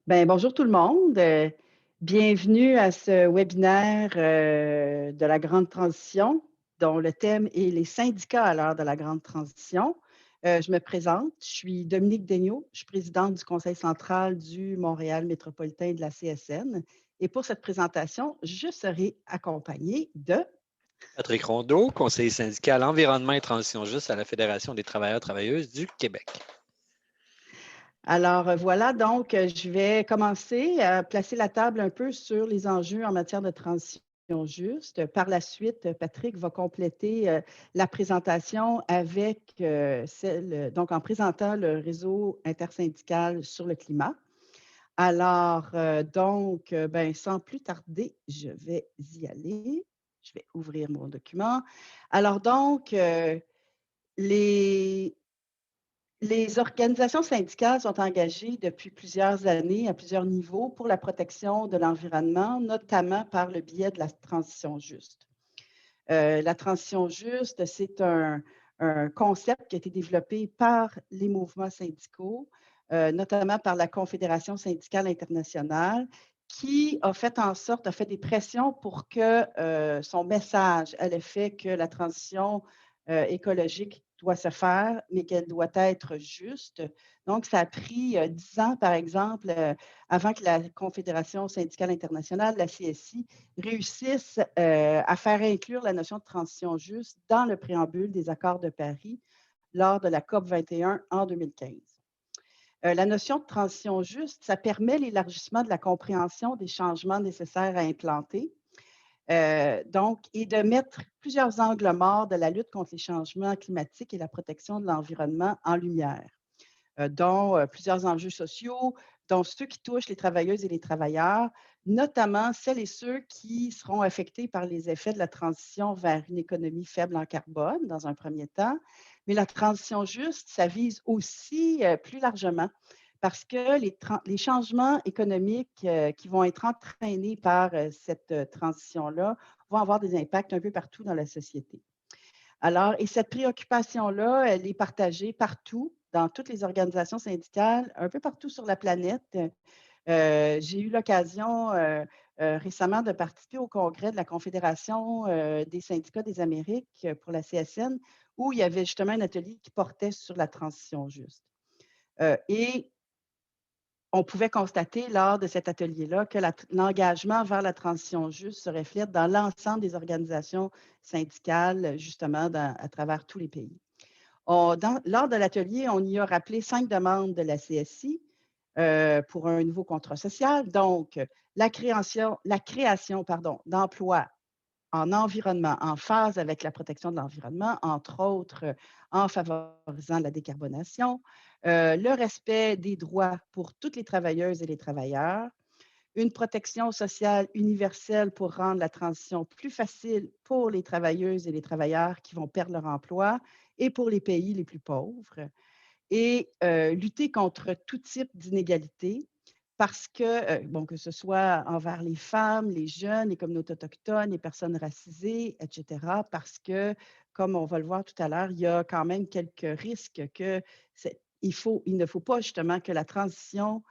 Bonjour tout le monde. Bienvenue à ce webinaire de la grande transition, dont le thème est les syndicats à l'heure de la grande transition. Je me présente, je suis Dominique Daigneault, je suis présidente du Conseil central du Montréal métropolitain de la CSN. Et pour cette présentation, je serai accompagnée de... Patrick Rondeau, conseiller syndical Environnement et Transition juste à la Fédération des travailleurs-travailleuses du Québec. Alors voilà, donc je vais commencer à placer la table un peu sur les enjeux en matière de transition juste. Par la suite, Patrick va compléter la présentation avec donc en présentant le réseau intersyndical sur le climat. Alors, sans plus tarder, je vais y aller. Je vais ouvrir mon document. Alors donc, les les organisations syndicales sont engagées depuis plusieurs années, à plusieurs niveaux, pour la protection de l'environnement, notamment par le biais de la transition juste. La transition juste, c'est un concept qui a été développé par les mouvements syndicaux, notamment par la Confédération syndicale internationale, qui a fait des pressions pour que son message à l'effet que la transition écologique doit se faire, mais qu'elle doit être juste. Donc, ça a pris 10 ans, par exemple, avant que la Confédération syndicale internationale, la CSI, réussissent à faire inclure la notion de transition juste dans le préambule des accords de Paris lors de la COP 21 en 2015. La notion de transition juste, ça permet l'élargissement de la compréhension des changements nécessaires à implanter, et de mettre plusieurs angles morts de la lutte contre les changements climatiques et la protection de l'environnement en lumière, dont plusieurs enjeux sociaux, dont ceux qui touchent les travailleuses et les travailleurs, notamment celles et ceux qui seront affectés par les effets de la transition vers une économie faible en carbone, dans un premier temps. Mais la transition juste, ça vise aussi plus largement, parce que les changements économiques qui vont être entraînés par cette transition-là vont avoir des impacts un peu partout dans la société. Alors, et cette préoccupation-là, elle est partagée partout, dans toutes les organisations syndicales, un peu partout sur la planète. J'ai eu l'occasion récemment de participer au congrès de la Confédération des syndicats des Amériques pour la CSN, où il y avait justement un atelier qui portait sur la transition juste. Et on pouvait constater lors de cet atelier-là que l'engagement vers la transition juste se reflète dans l'ensemble des organisations syndicales, justement, à travers tous les pays. Lors de l'atelier, on y a rappelé 5 demandes de la CSI pour un nouveau contrat social. Donc, la création d'emplois en environnement, en phase avec la protection de l'environnement, entre autres en favorisant la décarbonation, le respect des droits pour toutes les travailleuses et les travailleurs, une protection sociale universelle pour rendre la transition plus facile pour les travailleuses et les travailleurs qui vont perdre leur emploi et pour les pays les plus pauvres, et lutter contre tout type d'inégalité parce que, que ce soit envers les femmes, les jeunes, les communautés autochtones, les personnes racisées, et cetera, parce que, comme on va le voir tout à l'heure, il y a quand même quelques risques que il ne faut pas justement que la transition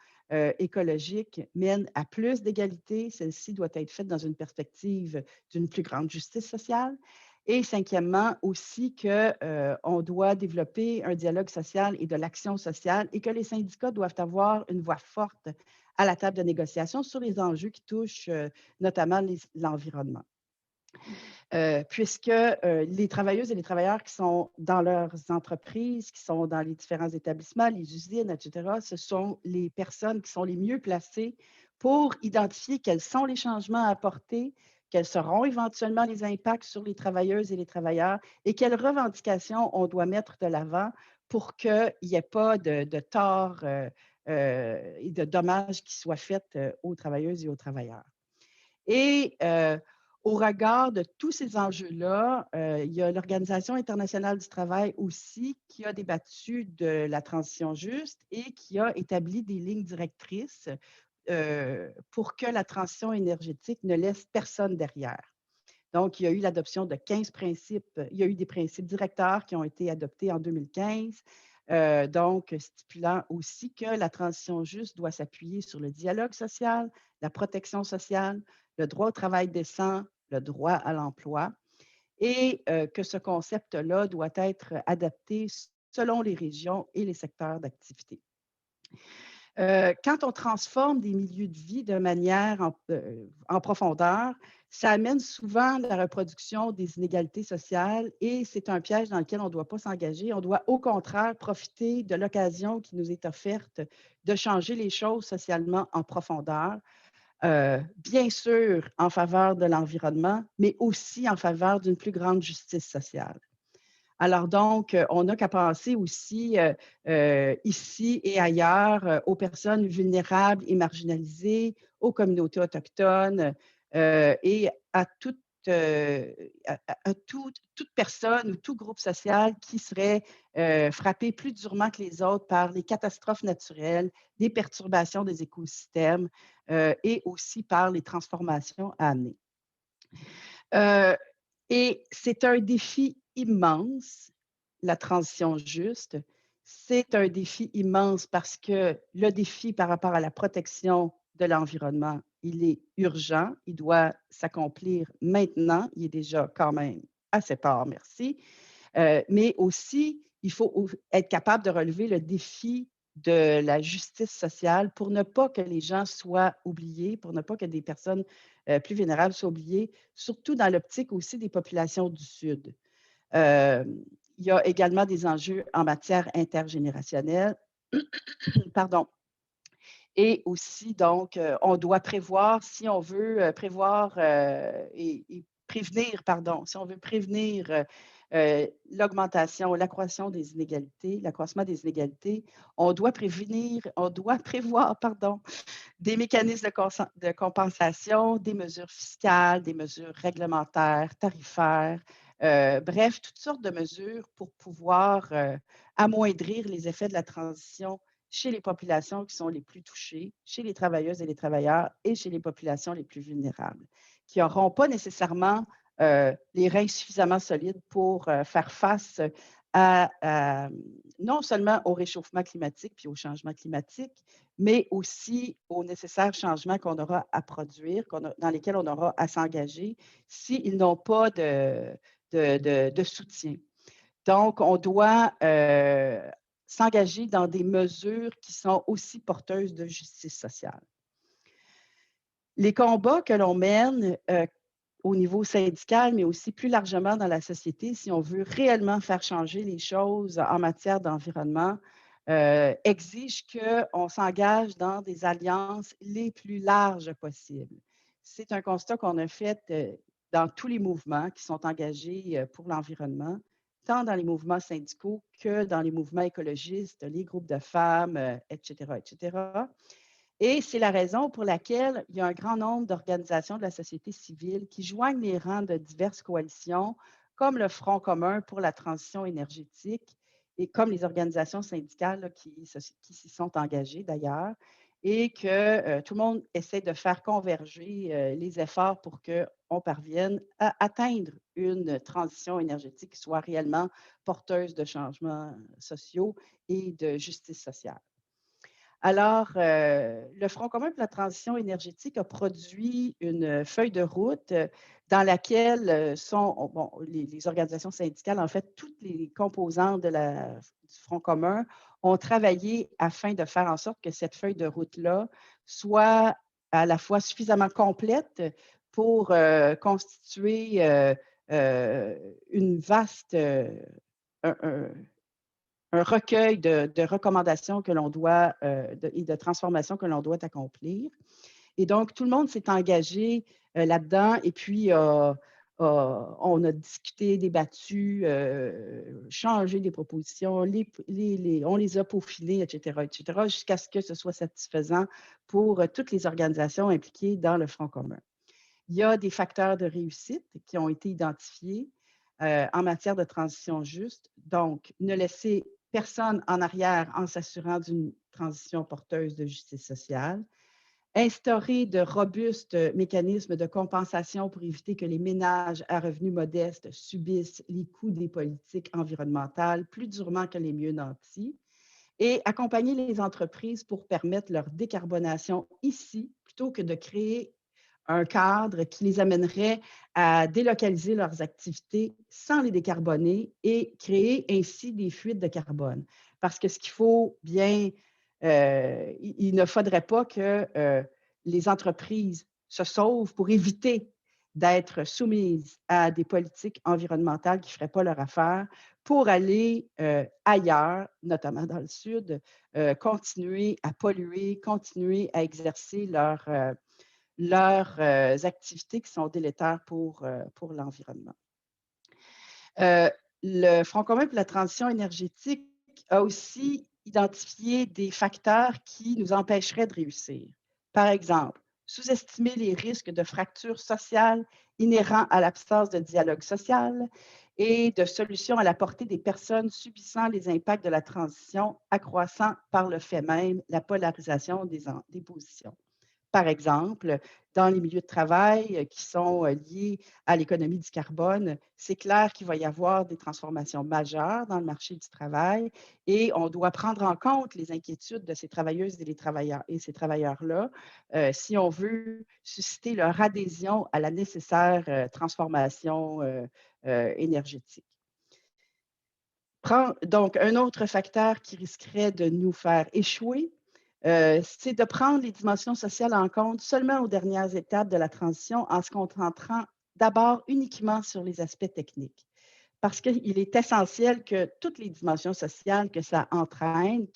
écologique mène à plus d'égalité. Celle-ci doit être faite dans une perspective d'une plus grande justice sociale. Et cinquièmement, aussi qu'on doit développer un dialogue social et de l'action sociale et que les syndicats doivent avoir une voix forte à la table de négociation sur les enjeux qui touchent notamment l'environnement. Puisque les travailleuses et les travailleurs qui sont dans leurs entreprises, qui sont dans les différents établissements, les usines, et cetera, ce sont les personnes qui sont les mieux placées pour identifier quels sont les changements à apporter, quels seront éventuellement les impacts sur les travailleuses et les travailleurs et quelles revendications on doit mettre de l'avant pour qu'il n'y ait pas de tort et de dommages qui soient faits aux travailleuses et aux travailleurs. Et au regard de tous ces enjeux-là, il y a l'Organisation internationale du travail aussi qui a débattu de la transition juste et qui a établi des lignes directrices pour que la transition énergétique ne laisse personne derrière. Donc, il y a eu l'adoption de 15 principes. Il y a eu des principes directeurs qui ont été adoptés en 2015 donc stipulant aussi que la transition juste doit s'appuyer sur le dialogue social, la protection sociale, le droit au travail décent, le droit à l'emploi et que ce concept-là doit être adapté selon les régions et les secteurs d'activité. Quand on transforme des milieux de vie de manière en profondeur, ça amène souvent la reproduction des inégalités sociales et c'est un piège dans lequel on ne doit pas s'engager. On doit au contraire profiter de l'occasion qui nous est offerte de changer les choses socialement en profondeur, bien sûr en faveur de l'environnement, mais aussi en faveur d'une plus grande justice sociale. Alors donc, on n'a qu'à penser aussi ici et ailleurs aux personnes vulnérables et marginalisées, aux communautés autochtones et à toute personne ou tout groupe social qui serait frappé plus durement que les autres par les catastrophes naturelles, les perturbations des écosystèmes et aussi par les transformations à amener. Et c'est un défi immense, la transition juste. C'est un défi immense parce que le défi par rapport à la protection de l'environnement, il est urgent, il doit s'accomplir maintenant, il est déjà quand même assez tard, merci. Mais aussi, il faut être capable de relever le défi de la justice sociale pour ne pas que les gens soient oubliés, pour ne pas que des personnes plus vulnérables soient oubliées, surtout dans l'optique aussi des populations du Sud. Euh, il y a également des enjeux en matière intergénérationnelle. Pardon. Et aussi, donc, on doit prévoir, si on veut prévoir et prévenir, pardon, si on veut prévenir l'augmentation, l'accroissement des inégalités, on doit prévoir, pardon, des mécanismes de compensation, des mesures fiscales, des mesures réglementaires, tarifaires, bref, toutes sortes de mesures pour pouvoir amoindrir les effets de la transition chez les populations qui sont les plus touchées, chez les travailleuses et les travailleurs et chez les populations les plus vulnérables, qui n'auront pas nécessairement les reins suffisamment solides pour faire face non seulement au réchauffement climatique puis au changement climatique, mais aussi aux nécessaires changements qu'on aura à produire, dans lesquels on aura à s'engager s'ils n'ont pas de soutien. Donc, on doit s'engager dans des mesures qui sont aussi porteuses de justice sociale. Les combats que l'on mène au niveau syndical, mais aussi plus largement dans la société, si on veut réellement faire changer les choses en matière d'environnement, exige qu'on s'engage dans des alliances les plus larges possibles. C'est un constat qu'on a fait dans tous les mouvements qui sont engagés pour l'environnement, tant dans les mouvements syndicaux que dans les mouvements écologistes, les groupes de femmes, etc., etc. Et c'est la raison pour laquelle il y a un grand nombre d'organisations de la société civile qui joignent les rangs de diverses coalitions, comme le Front commun pour la transition énergétique et comme les organisations syndicales là, qui s'y sont engagées d'ailleurs, et que tout le monde essaie de faire converger les efforts pour qu'on parvienne à atteindre une transition énergétique qui soit réellement porteuse de changements sociaux et de justice sociale. Alors, le Front commun pour la transition énergétique a produit une feuille de route dans laquelle sont les organisations syndicales, en fait, toutes les composantes du Front commun ont travaillé afin de faire en sorte que cette feuille de route-là soit à la fois suffisamment complète pour constituer une vaste, un recueil de recommandations que l'on doit et de transformations que l'on doit accomplir. Et donc, tout le monde s'est engagé là-dedans et puis on a discuté, débattu, changé des propositions, on les a peaufinées, etc., jusqu'à ce que ce soit satisfaisant pour toutes les organisations impliquées dans le Front commun. Il y a des facteurs de réussite qui ont été identifiés en matière de transition juste. Donc, ne laisser personne en arrière en s'assurant d'une transition porteuse de justice sociale. instaurer de robustes mécanismes de compensation pour éviter que les ménages à revenus modestes subissent les coûts des politiques environnementales plus durement que les mieux nantis, et accompagner les entreprises pour permettre leur décarbonation ici, plutôt que de créer un cadre qui les amènerait à délocaliser leurs activités sans les décarboner et créer ainsi des fuites de carbone. Parce que ce qu'il faut bien, il ne faudrait pas que les entreprises se sauvent pour éviter d'être soumises à des politiques environnementales qui ne feraient pas leur affaire pour aller ailleurs, notamment dans le sud, continuer à polluer, continuer à exercer leurs activités qui sont délétères pour l'environnement. Le Front commun pour la transition énergétique a aussi identifié des facteurs qui nous empêcheraient de réussir. Par exemple, sous-estimer les risques de fractures sociales inhérents à l'absence de dialogue social et de solutions à la portée des personnes subissant les impacts de la transition, accroissant par le fait même la polarisation des positions. Par exemple, dans les milieux de travail qui sont liés à l'économie du carbone, c'est clair qu'il va y avoir des transformations majeures dans le marché du travail et on doit prendre en compte les inquiétudes de ces travailleuses et les travailleurs et ces travailleurs-là si on veut susciter leur adhésion à la nécessaire transformation énergétique. Donc, un autre facteur qui risquerait de nous faire échouer, c'est de prendre les dimensions sociales en compte seulement aux dernières étapes de la transition en se concentrant d'abord uniquement sur les aspects techniques. Parce qu'il est essentiel que toutes les dimensions sociales que ça entraîne,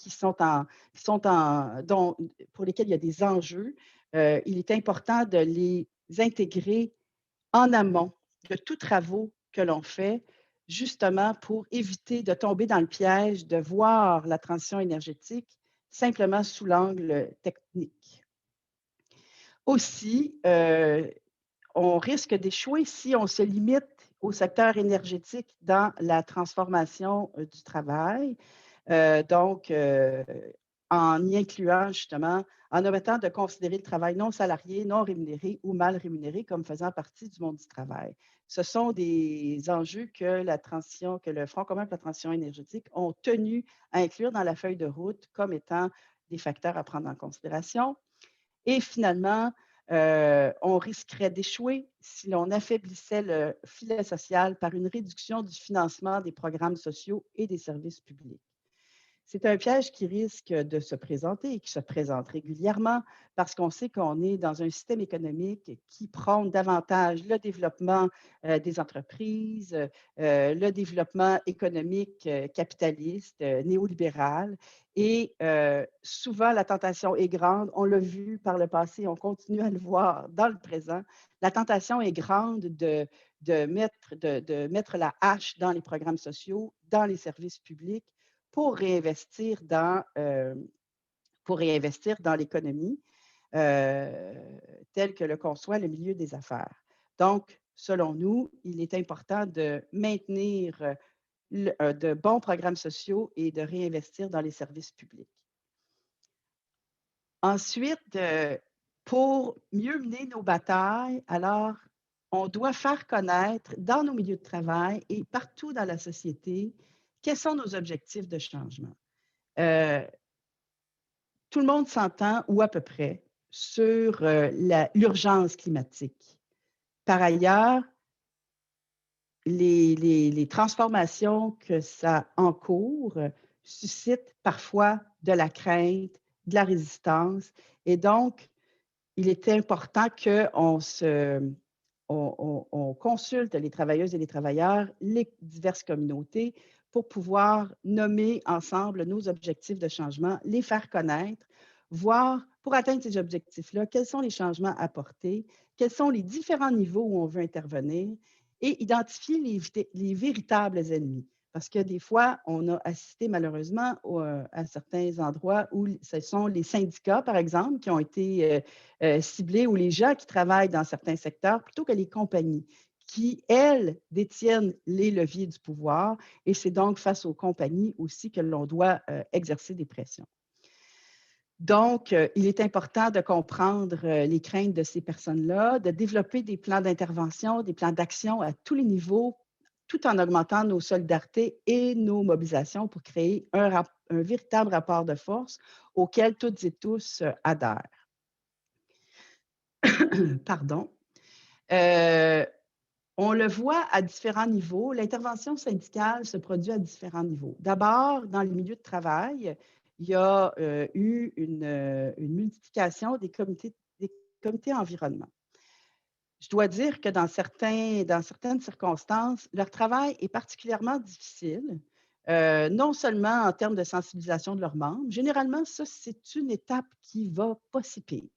pour lesquelles il y a des enjeux, il est important de les intégrer en amont de tous travaux que l'on fait, justement pour éviter de tomber dans le piège de voir la transition énergétique simplement sous l'angle technique. Aussi, on risque d'échouer si on se limite au secteur énergétique dans la transformation du travail. Donc, en y incluant justement, en omettant de considérer le travail non salarié, non rémunéré ou mal rémunéré comme faisant partie du monde du travail. Ce sont des enjeux que le Front commun pour la transition énergétique ont tenu à inclure dans la feuille de route comme étant des facteurs à prendre en considération. Et finalement, on risquerait d'échouer si l'on affaiblissait le filet social par une réduction du financement des programmes sociaux et des services publics. C'est un piège qui risque de se présenter et qui se présente régulièrement parce qu'on sait qu'on est dans un système économique qui prône davantage le développement des entreprises, le développement économique capitaliste, néolibéral. Et souvent, la tentation est grande. On l'a vu par le passé, on continue à le voir dans le présent. La tentation est grande de mettre la hache dans les programmes sociaux, dans les services publics pour réinvestir dans l'économie tel que le conçoit le milieu des affaires. Donc, selon nous, il est important de maintenir de bons programmes sociaux et de réinvestir dans les services publics. Ensuite, pour mieux mener nos batailles, alors, on doit faire connaître dans nos milieux de travail et partout dans la société quels sont nos objectifs de changement. Tout le monde s'entend, ou à peu près, sur l'urgence climatique. Par ailleurs, les transformations que ça encourt suscitent parfois de la crainte, de la résistance. Et donc, il est important qu'on on consulte les travailleuses et les travailleurs, les diverses communautés, pour pouvoir nommer ensemble nos objectifs de changement, les faire connaître, voir, pour atteindre ces objectifs-là, quels sont les changements à apporter, quels sont les différents niveaux où on veut intervenir et identifier les véritables ennemis. Parce que des fois, on a assisté malheureusement à certains endroits où ce sont les syndicats, par exemple, qui ont été ciblés, ou les gens qui travaillent dans certains secteurs, plutôt que les compagnies, qui, elles, détiennent les leviers du pouvoir. Et c'est donc face aux compagnies aussi que l'on doit exercer des pressions. Donc, il est important de comprendre les craintes de ces personnes-là, de développer des plans d'intervention, des plans d'action à tous les niveaux, tout en augmentant nos solidarités et nos mobilisations pour créer un véritable rapport de force auquel toutes et tous adhèrent. Pardon. Euh, on le voit à différents niveaux. L'intervention syndicale se produit à différents niveaux. D'abord, dans les milieux de travail, il y a eu une multiplication des comités environnement. Je dois dire que dans certaines circonstances, leur travail est particulièrement difficile, non seulement en termes de sensibilisation de leurs membres. Généralement, ça, c'est une étape qui va pas si pire.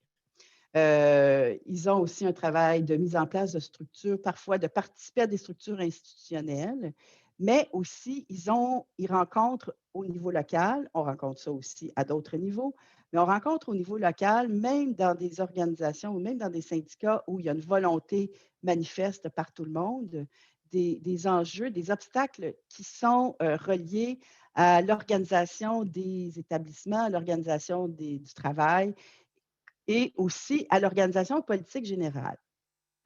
Ils ont aussi un travail de mise en place de structures, parfois de participer à des structures institutionnelles, mais aussi ils rencontrent au niveau local, on rencontre ça aussi à d'autres niveaux, mais on rencontre au niveau local, même dans des organisations ou même dans des syndicats où il y a une volonté manifeste par tout le monde, des enjeux, des obstacles qui sont reliés à l'organisation des établissements, à l'organisation du travail et aussi à l'organisation politique générale.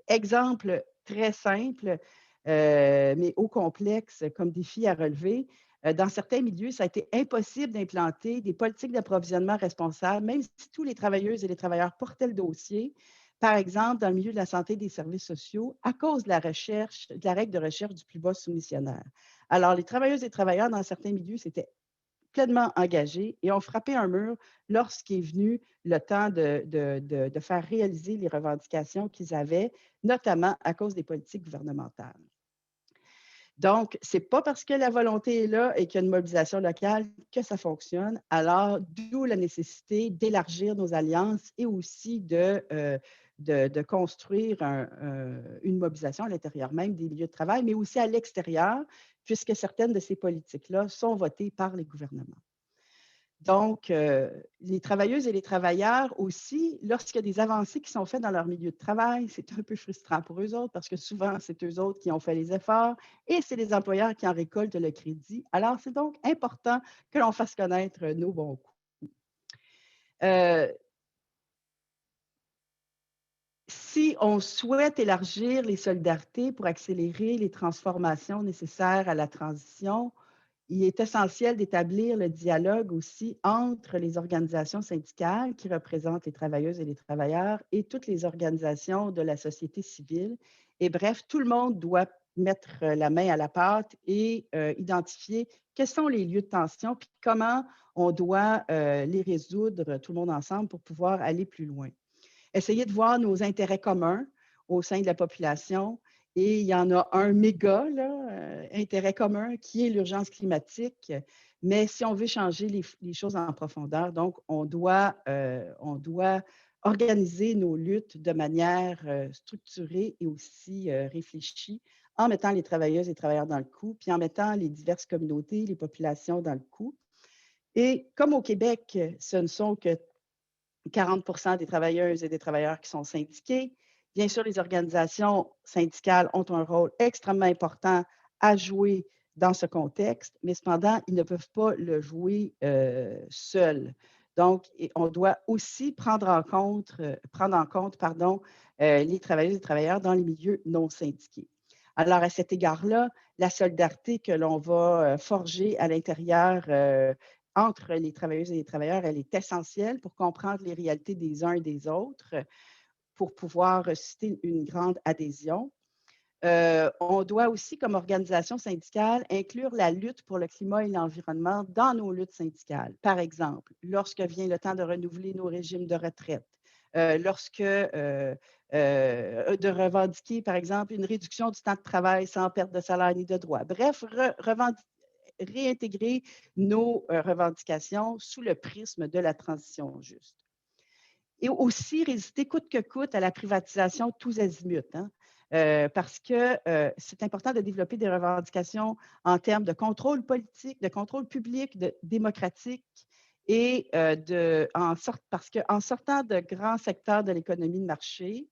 Exemple très simple, mais haut complexe comme défi à relever. Dans certains milieux, ça a été impossible d'implanter des politiques d'approvisionnement responsables, même si tous les travailleuses et les travailleurs portaient le dossier. Par exemple, dans le milieu de la santé et des services sociaux, à cause de la règle de recherche du plus bas soumissionnaire. Alors, les travailleuses et travailleurs dans certains milieux, c'était pleinement engagés et ont frappé un mur lorsqu'est venu le temps de faire réaliser les revendications qu'ils avaient, notamment à cause des politiques gouvernementales. Donc, ce n'est pas parce que la volonté est là et qu'il y a une mobilisation locale que ça fonctionne. Alors, d'où la nécessité d'élargir nos alliances et aussi de construire une mobilisation à l'intérieur même des milieux de travail, mais aussi à l'extérieur, puisque certaines de ces politiques-là sont votées par les gouvernements. Donc, les travailleuses et les travailleurs aussi, lorsqu'il y a des avancées qui sont faites dans leur milieu de travail, c'est un peu frustrant pour eux autres parce que souvent, c'est eux autres qui ont fait les efforts et c'est les employeurs qui en récoltent le crédit. Alors, c'est donc important que l'on fasse connaître nos bons coups. Si on souhaite élargir les solidarités pour accélérer les transformations nécessaires à la transition, il est essentiel d'établir le dialogue aussi entre les organisations syndicales qui représentent les travailleuses et les travailleurs et toutes les organisations de la société civile. Et bref, tout le monde doit mettre la main à la pâte et identifier quels sont les lieux de tension puis comment on doit les résoudre tout le monde ensemble pour pouvoir aller plus loin. Essayer de voir nos intérêts communs au sein de la population. Et il y en a un méga intérêt commun qui est l'urgence climatique. Mais si on veut changer les choses en profondeur, donc on doit organiser nos luttes de manière structurée et aussi réfléchie en mettant les travailleuses et travailleurs dans le coup, puis en mettant les diverses communautés, les populations dans le coup. Et comme au Québec, ce ne sont que 40 des travailleuses et des travailleurs qui sont syndiqués. Bien sûr, les organisations syndicales ont un rôle extrêmement important à jouer dans ce contexte, mais cependant, ils ne peuvent pas le jouer seuls. Donc, on doit aussi prendre en compte les travailleuses et travailleurs dans les milieux non syndiqués. Alors, à cet égard-là, la solidarité que l'on va forger à l'intérieur entre les travailleuses et les travailleurs, elle est essentielle pour comprendre les réalités des uns et des autres, pour pouvoir susciter une grande adhésion. On doit aussi, comme organisation syndicale, inclure la lutte pour le climat et l'environnement dans nos luttes syndicales. Par exemple, lorsque vient le temps de renouveler nos régimes de retraite, de revendiquer, par exemple, une réduction du temps de travail sans perte de salaire ni de droit. Bref, réintégrer nos revendications sous le prisme de la transition juste. Et aussi résister coûte que coûte à la privatisation tous azimuts, hein, parce que c'est important de développer des revendications en termes de contrôle politique, de contrôle public, démocratique, et parce qu'en sortant de grands secteurs de l'économie de marché,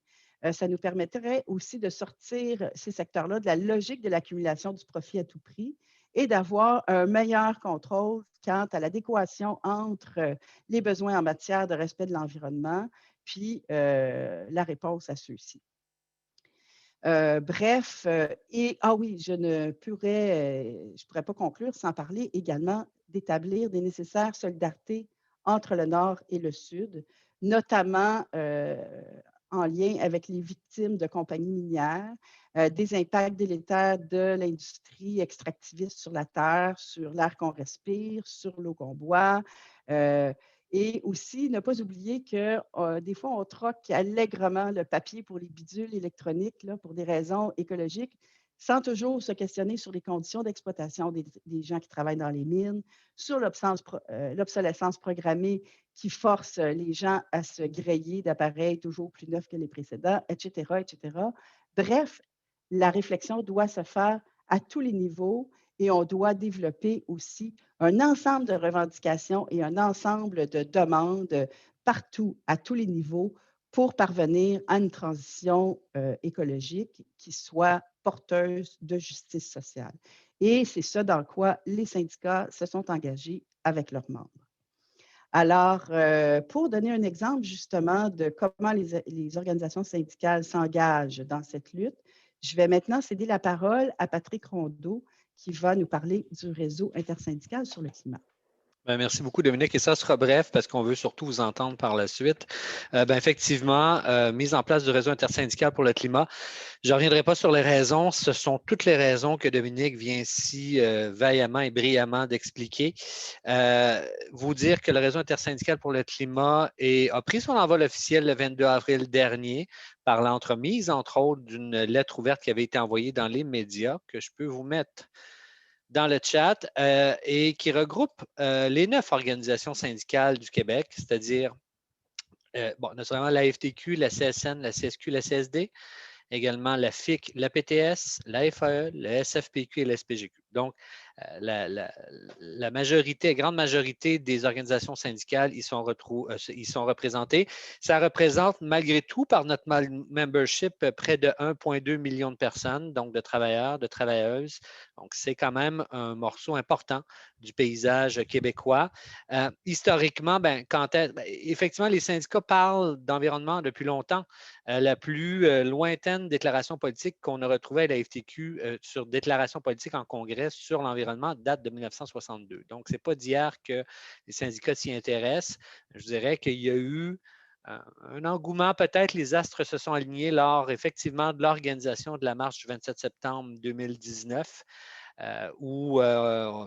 ça nous permettrait aussi de sortir ces secteurs-là de la logique de l'accumulation du profit à tout prix et d'avoir un meilleur contrôle quant à l'adéquation entre les besoins en matière de respect de l'environnement puis la réponse à ceux-ci. Bref, et ah oui, je pourrais pas conclure sans parler également d'établir des nécessaires solidarités entre le Nord et le Sud, notamment en lien avec les victimes de compagnies minières, des impacts délétères de l'industrie extractiviste sur la terre, sur l'air qu'on respire, sur l'eau qu'on boit. Et aussi, ne pas oublier que des fois, on troque allègrement le papier pour les bidules électroniques là, pour des raisons écologiques, sans toujours se questionner sur les conditions d'exploitation des gens qui travaillent dans les mines, sur l'obsolescence programmée qui force les gens à se griller d'appareils toujours plus neufs que les précédents, etc., etc. Bref, la réflexion doit se faire à tous les niveaux et on doit développer aussi un ensemble de revendications et un ensemble de demandes partout, à tous les niveaux, pour parvenir à une transition écologique qui soit porteuse de justice sociale. Et c'est ça dans quoi les syndicats se sont engagés avec leurs membres. Alors, pour donner un exemple justement de comment les organisations syndicales s'engagent dans cette lutte, je vais maintenant céder la parole à Patrick Rondeau qui va nous parler du réseau intersyndical sur le climat. Ben, merci beaucoup, Dominique. Et ça sera bref parce qu'on veut surtout vous entendre par la suite. Effectivement, mise en place du réseau intersyndical pour le climat. Je ne reviendrai pas sur les raisons. Ce sont toutes les raisons que Dominique vient si vaillamment et brillamment d'expliquer. Vous dire que le réseau intersyndical pour le climat a pris son envol officiel le 22 avril dernier par l'entremise, entre autres, d'une lettre ouverte qui avait été envoyée dans les médias que je peux vous mettre dans le chat et qui regroupe les 9 organisations syndicales du Québec, c'est-à-dire naturellement la FTQ, la CSN, la CSQ, la CSD, également la FIC, la PTS, la FAE, la SFPQ et la SPGQ. Donc, la majorité, grande majorité des organisations syndicales ils sont représentés. Ça représente malgré tout, par notre membership, près de 1,2 million de personnes, donc de travailleurs, de travailleuses. Donc, c'est quand même un morceau important du paysage québécois. Historiquement, effectivement, les syndicats parlent d'environnement depuis longtemps. La plus lointaine déclaration politique qu'on a retrouvée à la FTQ sur déclaration politique en congrès sur l'environnement date de 1962. Donc, ce n'est pas d'hier que les syndicats s'y intéressent. Je dirais qu'il y a eu un engouement, peut-être les astres se sont alignés lors effectivement de l'organisation de la marche du 27 septembre 2019.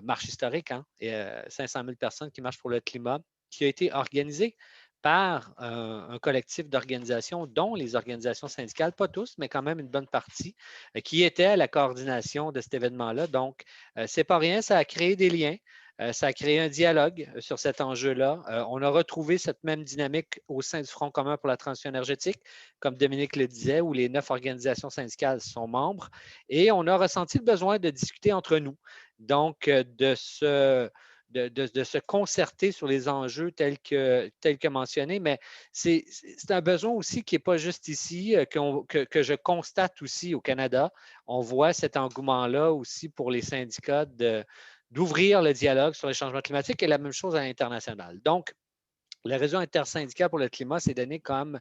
Marche historique, et 500 000 personnes qui marchent pour le climat, qui a été organisée par un collectif d'organisations, dont les organisations syndicales, pas tous, mais quand même une bonne partie, qui étaient à la coordination de cet événement-là. Donc, ce n'est pas rien, ça a créé des liens. Ça a créé un dialogue sur cet enjeu-là. On a retrouvé cette même dynamique au sein du Front commun pour la transition énergétique, comme Dominique le disait, où les 9 organisations syndicales sont membres. Et on a ressenti le besoin de discuter entre nous, donc de se concerter sur les enjeux tels que mentionnés. Mais c'est un besoin aussi qui n'est pas juste ici, que je constate aussi au Canada. On voit cet engouement-là aussi pour les syndicats d'ouvrir le dialogue sur les changements climatiques et la même chose à l'international. Donc, le réseau intersyndical pour le climat s'est donné comme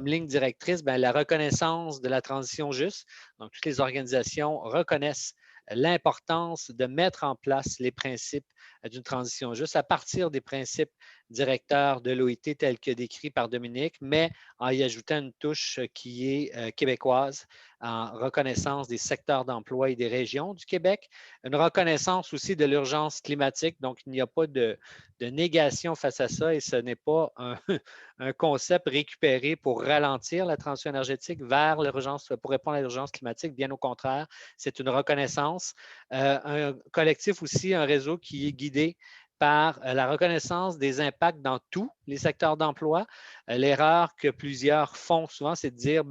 ligne directrice la reconnaissance de la transition juste. Donc, toutes les organisations reconnaissent l'importance de mettre en place les principes d'une transition juste à partir des principes directeurs de l'OIT tels que décrits par Dominique, mais en y ajoutant une touche qui est québécoise, en reconnaissance des secteurs d'emploi et des régions du Québec, une reconnaissance aussi de l'urgence climatique. Donc, il n'y a pas de négation face à ça et ce n'est pas un concept récupéré pour ralentir la transition énergétique vers l'urgence, pour répondre à l'urgence climatique. Bien au contraire, c'est une reconnaissance. Un collectif aussi, un réseau qui est guidé par la reconnaissance des impacts dans tous les secteurs d'emploi. L'erreur que plusieurs font souvent, c'est de dire,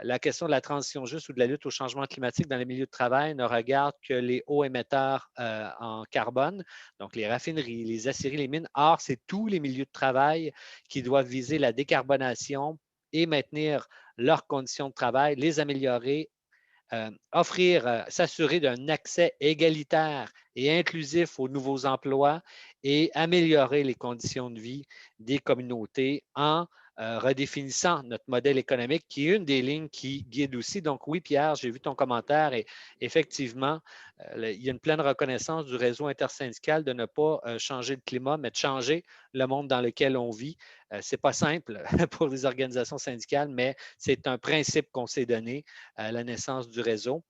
la question de la transition juste ou de la lutte au changement climatique dans les milieux de travail ne regarde que les hauts émetteurs en carbone, donc les raffineries, les aciéries, les mines. Or, c'est tous les milieux de travail qui doivent viser la décarbonation et maintenir leurs conditions de travail, les améliorer s'assurer d'un accès égalitaire et inclusif aux nouveaux emplois et améliorer les conditions de vie des communautés en redéfinissant notre modèle économique, qui est une des lignes qui guide aussi. Donc oui, Pierre, j'ai vu ton commentaire et effectivement, il y a une pleine reconnaissance du réseau intersyndical de ne pas changer le climat, mais de changer le monde dans lequel on vit. Ce n'est pas simple pour les organisations syndicales, mais c'est un principe qu'on s'est donné à la naissance du réseau.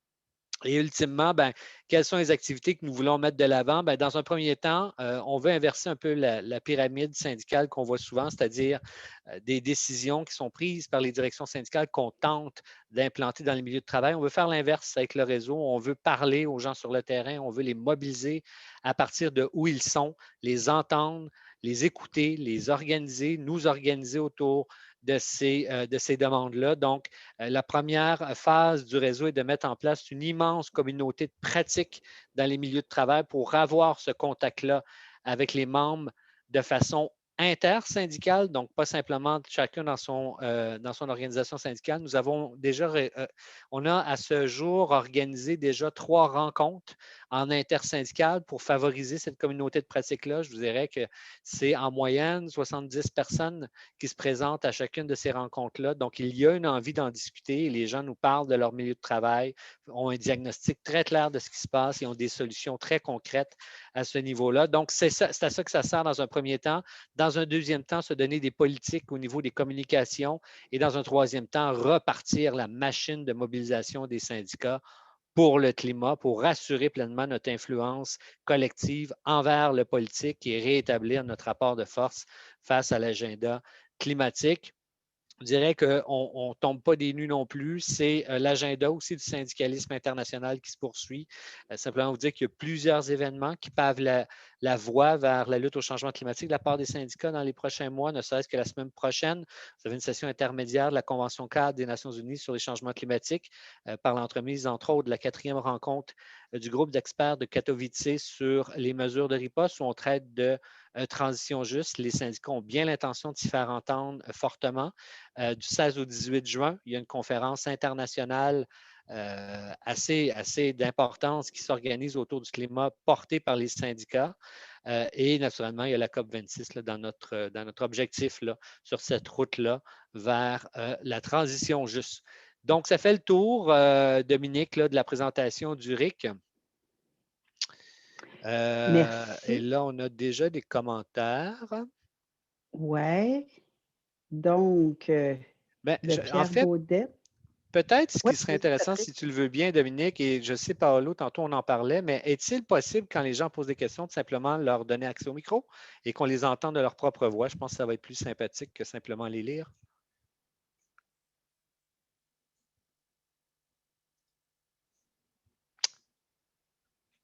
Et ultimement, ben, quelles sont les activités que nous voulons mettre de l'avant? Ben, dans un premier temps, on veut inverser un peu la pyramide syndicale qu'on voit souvent, c'est-à-dire des décisions qui sont prises par les directions syndicales qu'on tente d'implanter dans les milieux de travail. On veut faire l'inverse avec le réseau. On veut parler aux gens sur le terrain. On veut les mobiliser à partir de où ils sont, les entendre, les écouter, les organiser, nous organiser autour de ces demandes-là. Donc, la première phase du réseau est de mettre en place une immense communauté de pratiques dans les milieux de travail pour avoir ce contact-là avec les membres de façon intersyndicale, donc pas simplement chacun dans son organisation syndicale. Nous avons déjà, on a à ce jour organisé déjà 3 rencontres en intersyndicale pour favoriser cette communauté de pratiques-là. Je vous dirais que c'est en moyenne 70 personnes qui se présentent à chacune de ces rencontres-là. Donc, il y a une envie d'en discuter et les gens nous parlent de leur milieu de travail, ont un diagnostic très clair de ce qui se passe et ont des solutions très concrètes à ce niveau-là. Donc, c'est à ça que ça sert dans un premier temps. Dans un deuxième temps, se donner des politiques au niveau des communications et dans un troisième temps, repartir la machine de mobilisation des syndicats pour le climat, pour rassurer pleinement notre influence collective envers le politique et rétablir notre rapport de force face à l'agenda climatique. Je dirais qu'on ne tombe pas des nues non plus. C'est l'agenda aussi du syndicalisme international qui se poursuit. Simplement vous dire qu'il y a plusieurs événements qui pavent la voie vers la lutte au changement climatique de la part des syndicats dans les prochains mois, ne serait-ce que la semaine prochaine. Vous avez une session intermédiaire de la Convention cadre des Nations unies sur les changements climatiques par l'entremise, entre autres, de la 4e rencontre du groupe d'experts de Katowice sur les mesures de riposte où on traite de transition juste. Les syndicats ont bien l'intention de s'y faire entendre fortement. Du 16 au 18 juin, il y a une conférence internationale assez d'importance qui s'organise autour du climat porté par les syndicats. Et naturellement, il y a la COP26 là, dans notre objectif là, sur cette route-là vers la transition juste. Donc, ça fait le tour, Dominique, là, de la présentation du RIC. Merci. Et là, on a déjà des commentaires. Oui. Donc, Ben, de en Pierre fait, Baudet. peut-être ce Oui, qui serait vas-y, intéressant, Patrick. si tu le veux bien, Dominique, et je sais, Paolo, tantôt on en parlait, mais est-il possible, quand les gens posent des questions, de simplement leur donner accès au micro et qu'on les entende de leur propre voix? Je pense que ça va être plus sympathique que simplement les lire.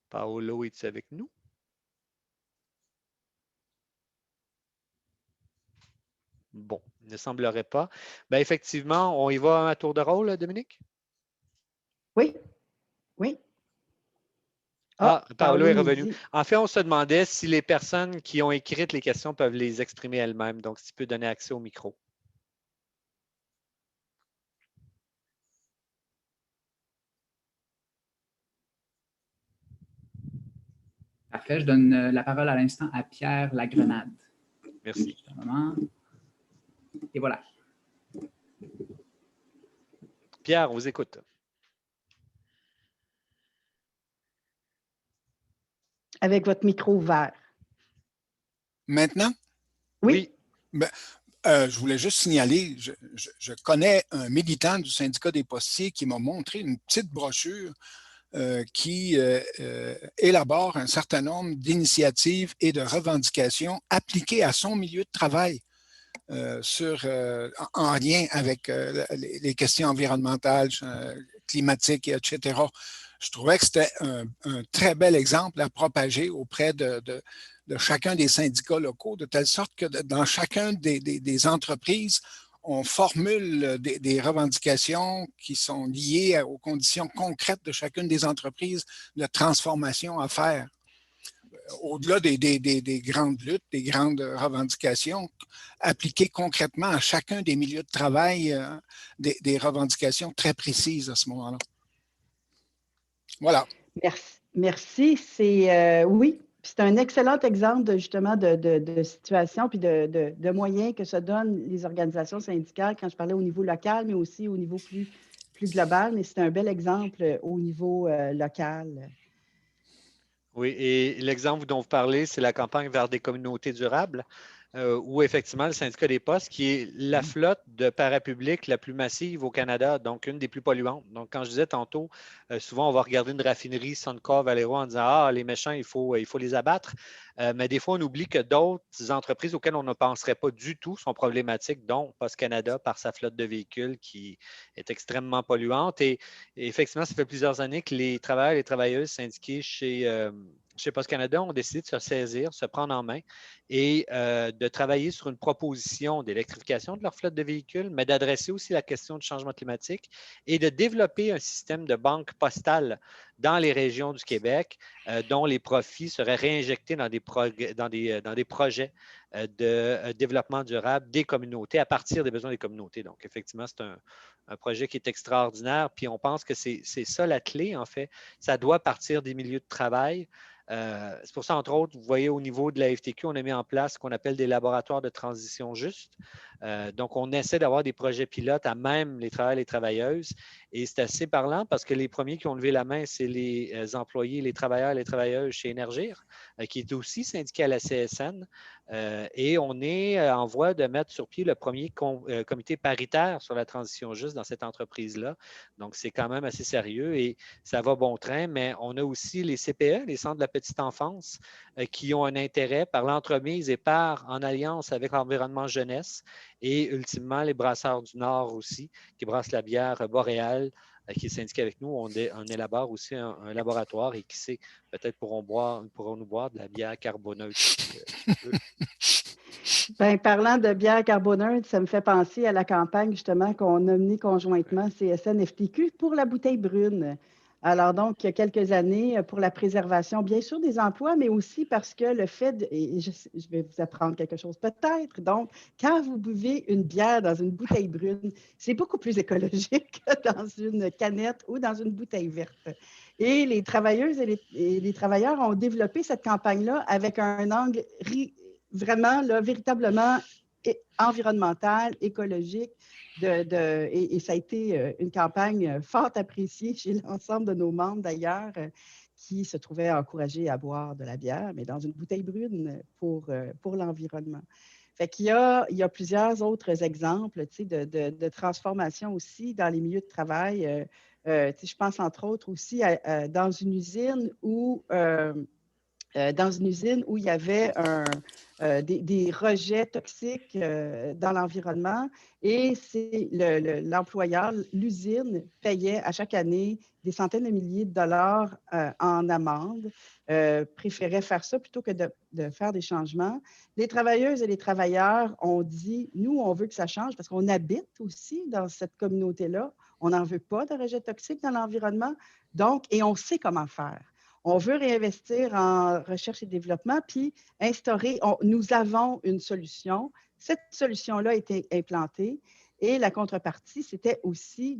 Paolo, es-tu avec nous? Bon, il ne semblerait pas. Ben, effectivement, on y va à tour de rôle, Dominique? Oui, oui. Ah, Paolo Paolo est nous revenu. dit. En fait, on se demandait si les personnes qui ont écrit les questions peuvent les exprimer elles-mêmes. Donc, si tu peux donner accès au micro. Parfait, je donne la parole à l'instant à Pierre Lagrenade. Merci. Juste un moment. Et voilà. Pierre, on vous écoute. Avec votre micro ouvert. Maintenant? Oui. Ben, je voulais juste signaler, je connais un militant du syndicat des postiers qui m'a montré une petite brochure qui élabore un certain nombre d'initiatives et de revendications appliquées à son milieu de travail en lien avec les questions environnementales, climatiques, etc. Je trouvais que c'était un très bel exemple à propager auprès de chacun des syndicats locaux, de telle sorte que dans chacun des entreprises, on formule des revendications qui sont liées aux conditions concrètes de chacune des entreprises de transformation à faire. Au-delà des grandes luttes, des grandes revendications, appliquer concrètement à chacun des milieux de travail des revendications très précises à ce moment-là. Voilà. Merci. Oui, c'est un excellent exemple justement de situation puis de moyens que se donnent les organisations syndicales quand je parlais au niveau local, mais aussi au niveau plus global. Mais c'est un bel exemple au niveau local. Oui, et l'exemple dont vous parlez, c'est la campagne vers des communautés durables, où effectivement le syndicat des postes, qui est la flotte de parapublic la plus massive au Canada, donc une des plus polluantes. Donc, quand je disais tantôt, souvent on va regarder une raffinerie Suncor, Valero en disant ah, les méchants, il faut les abattre. Mais des fois, on oublie que d'autres entreprises auxquelles on ne penserait pas du tout sont problématiques, dont Post Canada par sa flotte de véhicules qui est extrêmement polluante. Et effectivement, ça fait plusieurs années que les travailleurs et les travailleuses syndiqués chez Post Canada ont décidé de se saisir, se prendre en main et de travailler sur une proposition d'électrification de leur flotte de véhicules, mais d'adresser aussi la question du changement climatique et de développer un système de banque postale dans les régions du Québec dont les profits seraient réinjectés dans des projets de développement durable des communautés à partir des besoins des communautés. Donc, effectivement, c'est un projet qui est extraordinaire. Puis on pense que c'est ça la clé, en fait. Ça doit partir des milieux de travail. C'est pour ça, entre autres, vous voyez au niveau de la FTQ, on a mis en place ce qu'on appelle des laboratoires de transition juste. Donc, on essaie d'avoir des projets pilotes à même les travailleurs et les travailleuses. Et c'est assez parlant parce que les premiers qui ont levé la main, c'est les employés, les travailleurs et les travailleuses chez Énergir, qui est aussi syndiqué à la CSN. Et on est en voie de mettre sur pied le premier comité paritaire sur la transition juste dans cette entreprise-là. Donc, c'est quand même assez sérieux et ça va bon train, mais on a aussi les CPE, les centres de la petite enfance, qui ont un intérêt par l'entremise et en alliance avec l'environnement jeunesse et ultimement les brasseurs du Nord aussi, qui brassent la bière boréale, qui est syndiquée avec nous. On élabore aussi un laboratoire et qui sait, peut-être pourrons-nous boire de la bière carboneutre. Bien, parlant de bière carboneutre, ça me fait penser à la campagne justement qu'on a menée conjointement CSN-FTQ pour la bouteille brune. Alors donc, il y a quelques années, pour la préservation, bien sûr, des emplois, mais aussi parce que le fait, et je vais vous apprendre quelque chose peut-être, donc, quand vous buvez une bière dans une bouteille brune, c'est beaucoup plus écologique que dans une canette ou dans une bouteille verte. Et les travailleuses et les travailleurs ont développé cette campagne-là avec un angle vraiment, là, véritablement environnemental, écologique, et ça a été une campagne fort appréciée chez l'ensemble de nos membres d'ailleurs, qui se trouvaient encouragés à boire de la bière, mais dans une bouteille brune pour l'environnement. Fait qu'il y a plusieurs autres exemples de transformation aussi dans les milieux de travail. Je pense entre autres aussi dans une usine où il y avait des rejets toxiques dans l'environnement et c'est l'employeur, l'usine, payait à chaque année des centaines de milliers de dollars en amende, préférait faire ça plutôt que de faire des changements. Les travailleuses et les travailleurs ont dit, nous, on veut que ça change parce qu'on habite aussi dans cette communauté-là. On n'en veut pas de rejets toxiques dans l'environnement, donc, et on sait comment faire. On veut réinvestir en recherche et développement, puis nous avons une solution. Cette solution-là a été implantée et la contrepartie, c'était aussi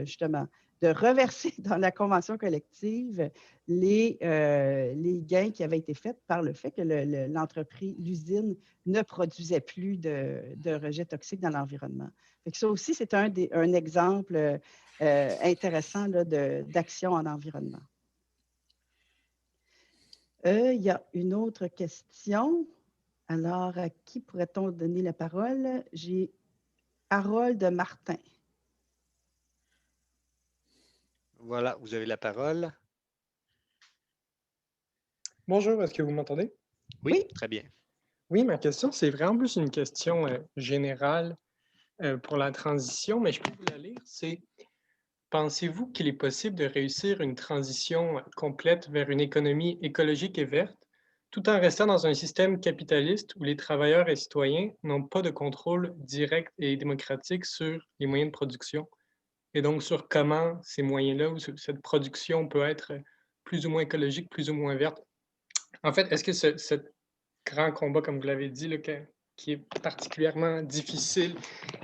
justement, de reverser dans la convention collective les gains qui avaient été faits par le fait que l'entreprise, l'usine, ne produisait plus de rejets toxiques dans l'environnement. Ça aussi, c'est un exemple intéressant d'action en environnement. Il y a une autre question. Alors, à qui pourrait-on donner la parole? J'ai Harold Martin. Voilà, vous avez la parole. Bonjour, est-ce que vous m'entendez? Oui, très bien. Oui, ma question, c'est vraiment plus une question générale pour la transition, mais je peux vous la lire. C'est, pensez-vous qu'il est possible de réussir une transition complète vers une économie écologique et verte, tout en restant dans un système capitaliste où les travailleurs et citoyens n'ont pas de contrôle direct et démocratique sur les moyens de production, et donc sur comment ces moyens-là ou cette production peut être plus ou moins écologique, plus ou moins verte? En fait, est-ce que ce grand combat, comme vous l'avez dit, là, qui est particulièrement difficile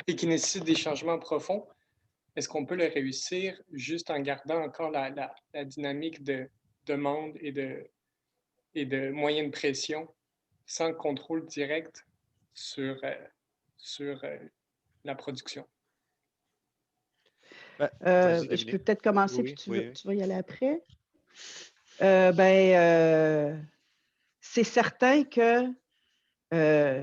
et qui nécessite des changements profonds, est-ce qu'on peut le réussir juste en gardant encore la dynamique de demande et de moyens de pression sans contrôle direct sur la production? Vas-y, Je Dominique. peux peut-être commencer, Oui, puis oui. tu vas y aller après. C'est certain que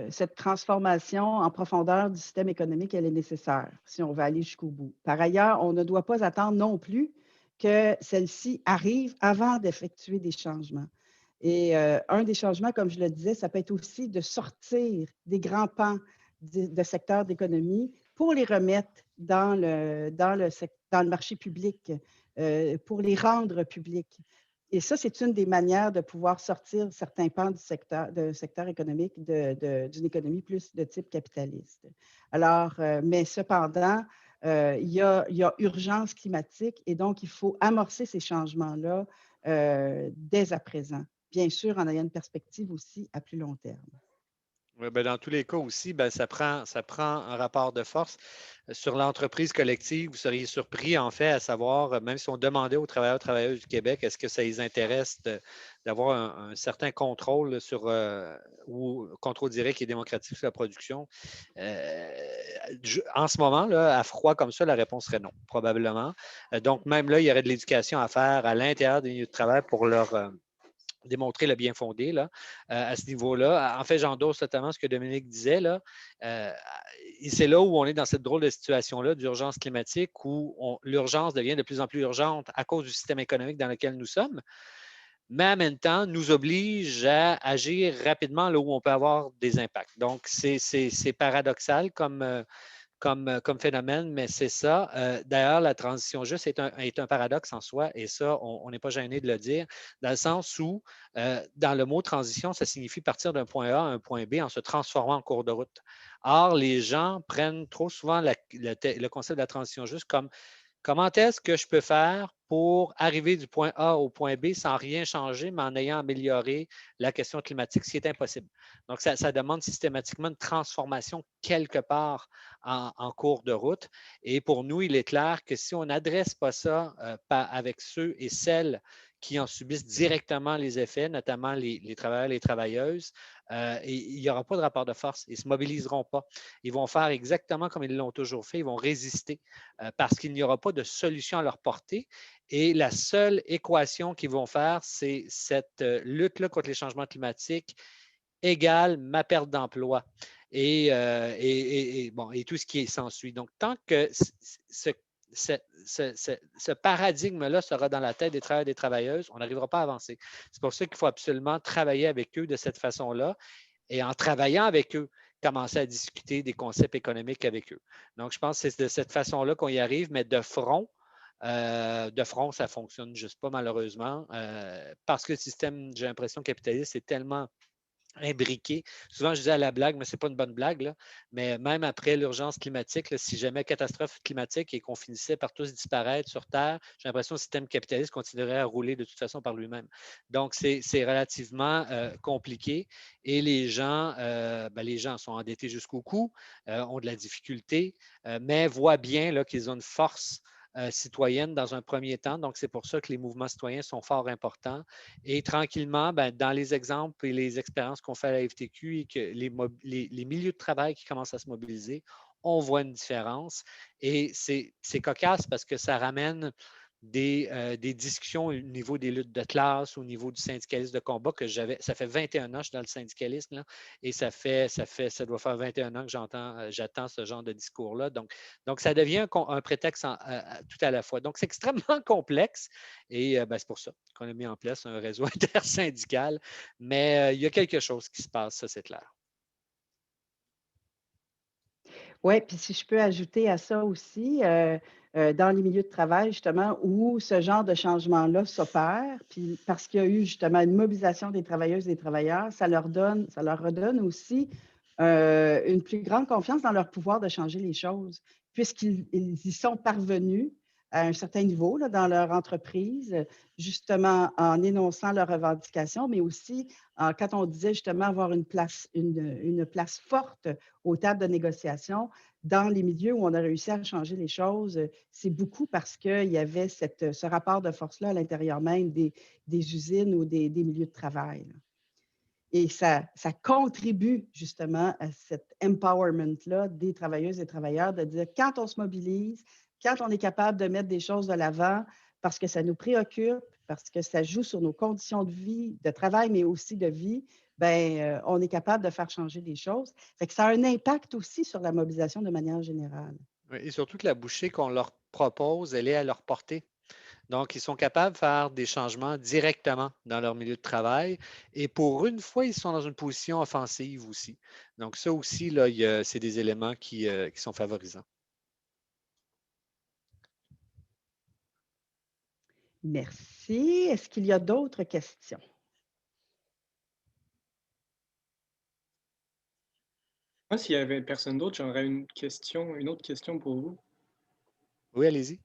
cette transformation en profondeur du système économique, elle est nécessaire si on veut aller jusqu'au bout. Par ailleurs, on ne doit pas attendre non plus que celle-ci arrive avant d'effectuer des changements. Et un des changements, comme je le disais, ça peut être aussi de sortir des grands pans de secteurs d'économie pour les remettre dans le marché public, pour les rendre publics. Et ça, c'est une des manières de pouvoir sortir certains pans du secteur économique d'une économie plus de type capitaliste. Alors, mais cependant, il y a urgence climatique et donc il faut amorcer ces changements-là dès à présent, bien sûr en ayant une perspective aussi à plus long terme. Oui, ben dans tous les cas aussi, ben ça prend un rapport de force. Sur l'entreprise collective, vous seriez surpris, en fait, à savoir, même si on demandait aux travailleurs et travailleuses du Québec, est-ce que ça les intéresse d'avoir un certain contrôle sur, ou contrôle direct et démocratique sur la production. En ce moment, là, à froid comme ça, la réponse serait non, probablement. Donc, même là, il y aurait de l'éducation à faire à l'intérieur des milieux de travail pour leur démontrer le bien fondé là, à ce niveau-là. En fait, j'endosse totalement ce que Dominique disait. Là. Et c'est là où on est dans cette drôle de situation-là d'urgence climatique où l'urgence devient de plus en plus urgente à cause du système économique dans lequel nous sommes, mais en même temps nous oblige à agir rapidement là où on peut avoir des impacts. Donc, c'est paradoxal comme phénomène, mais c'est ça. D'ailleurs, la transition juste est un paradoxe en soi, et ça, on n'est pas gêné de le dire, dans le sens où, dans le mot transition, ça signifie partir d'un point A à un point B en se transformant en cours de route. Or, les gens prennent trop souvent le concept de la transition juste comme comment est-ce que je peux faire pour arriver du point A au point B sans rien changer, mais en ayant amélioré la question climatique, ce qui est impossible. Donc, ça demande systématiquement une transformation quelque part en cours de route. Et pour nous, il est clair que si on n'adresse pas ça avec ceux et celles qui en subissent directement les effets, notamment les travailleurs et les travailleuses, il n'y aura pas de rapport de force. Ils ne se mobiliseront pas. Ils vont faire exactement comme ils l'ont toujours fait. Ils vont résister parce qu'il n'y aura pas de solution à leur portée. Et la seule équation qu'ils vont faire, c'est cette lutte-là contre les changements climatiques égale ma perte d'emploi et tout ce qui s'ensuit. Donc, tant que ce paradigme-là sera dans la tête des travailleurs et des travailleuses, on n'arrivera pas à avancer. C'est pour ça qu'il faut absolument travailler avec eux de cette façon-là et en travaillant avec eux, commencer à discuter des concepts économiques avec eux. Donc, je pense que c'est de cette façon-là qu'on y arrive, mais de front, ça ne fonctionne juste pas malheureusement parce que le système, j'ai l'impression, capitaliste est tellement imbriqué. Souvent, je dis à la blague, mais ce n'est pas une bonne blague, là. Mais même après l'urgence climatique, là, si jamais catastrophe climatique et qu'on finissait par tous disparaître sur Terre, j'ai l'impression que le système capitaliste continuerait à rouler de toute façon par lui-même. Donc, c'est relativement compliqué et les gens sont endettés jusqu'au cou, ont de la difficulté, mais voient bien là, qu'ils ont une force citoyenne dans un premier temps. Donc, c'est pour ça que les mouvements citoyens sont fort importants. Et tranquillement, dans les exemples et les expériences qu'on fait à la FTQ et que les milieux de travail qui commencent à se mobiliser, on voit une différence. Et c'est cocasse parce que ça ramène des discussions au niveau des luttes de classe, au niveau du syndicalisme de combat que ça fait 21 ans que je suis dans le syndicalisme là, et ça doit faire 21 ans que j'attends ce genre de discours-là. Donc, ça devient un prétexte tout à la fois. Donc, c'est extrêmement complexe et c'est pour ça qu'on a mis en place un réseau intersyndical. Mais il y a quelque chose qui se passe, ça, c'est clair. Oui, puis si je peux ajouter à ça aussi, dans les milieux de travail, justement, où ce genre de changement-là s'opère, puis parce qu'il y a eu justement une mobilisation des travailleuses et des travailleurs, ça leur redonne aussi une plus grande confiance dans leur pouvoir de changer les choses, puisqu'ils y sont parvenus à un certain niveau là, dans leur entreprise, justement en énonçant leurs revendications, mais aussi quand on disait justement avoir une place forte aux tables de négociation dans les milieux où on a réussi à changer les choses, c'est beaucoup parce qu'il y avait ce rapport de force-là à l'intérieur même des usines ou des milieux de travail, là. Et ça contribue justement à cet empowerment-là des travailleuses et travailleurs de dire quand on se mobilise, quand on est capable de mettre des choses de l'avant parce que ça nous préoccupe, parce que ça joue sur nos conditions de vie, de travail, mais aussi de vie, bien, on est capable de faire changer des choses. Fait que ça a un impact aussi sur la mobilisation de manière générale. Oui, et surtout que la bouchée qu'on leur propose, elle est à leur portée. Donc, ils sont capables de faire des changements directement dans leur milieu de travail. Et pour une fois, ils sont dans une position offensive aussi. Donc, ça aussi, là, c'est des éléments qui sont favorisants. Merci. Est-ce qu'il y a d'autres questions? Moi, s'il n'y avait personne d'autre, j'aurais une autre question pour vous. Oui, allez-y.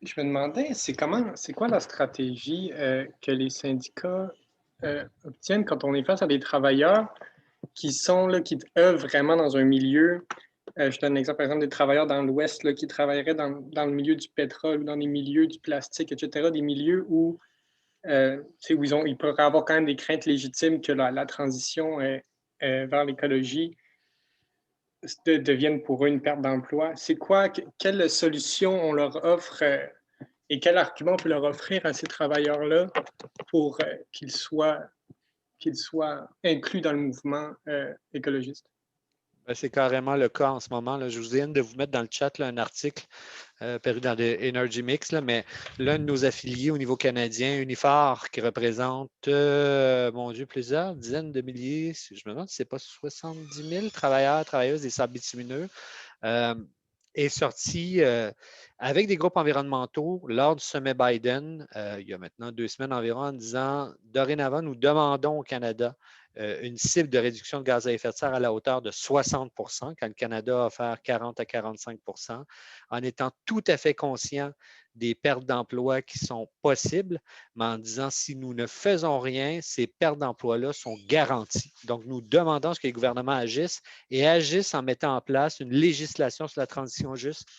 Je me demandais, c'est quoi la stratégie que les syndicats obtiennent quand on est face à des travailleurs qui œuvrent vraiment dans un milieu. Je donne l'exemple, par exemple, des travailleurs dans l'Ouest là, qui travailleraient dans le milieu du pétrole ou dans les milieux du plastique, etc., des milieux où, ils pourraient avoir quand même des craintes légitimes que la transition vers l'écologie devienne pour eux une perte d'emploi. C'est quoi, quelle solution on leur offre et quel argument on peut leur offrir à ces travailleurs-là pour qu'ils soient inclus dans le mouvement écologiste? Ben, c'est carrément le cas en ce moment, là. Je vous viens de vous mettre dans le chat là, un article paru dans des Energy Mix, là, mais l'un de nos affiliés au niveau canadien, Uniphar, qui représente, mon Dieu, plusieurs dizaines de milliers, je me demande si ce n'est pas 70 000 travailleurs, travailleuses des sables bitumineux, est sorti avec des groupes environnementaux lors du sommet Biden, il y a maintenant 2 semaines environ, en disant dorénavant, nous demandons au Canada une cible de réduction de gaz à effet de serre à la hauteur de 60 quand le Canada a offert 40 à 45 en étant tout à fait conscient des pertes d'emplois qui sont possibles, mais en disant si nous ne faisons rien, ces pertes d'emplois-là sont garanties. Donc, nous demandons que les gouvernements agissent et agissent en mettant en place une législation sur la transition juste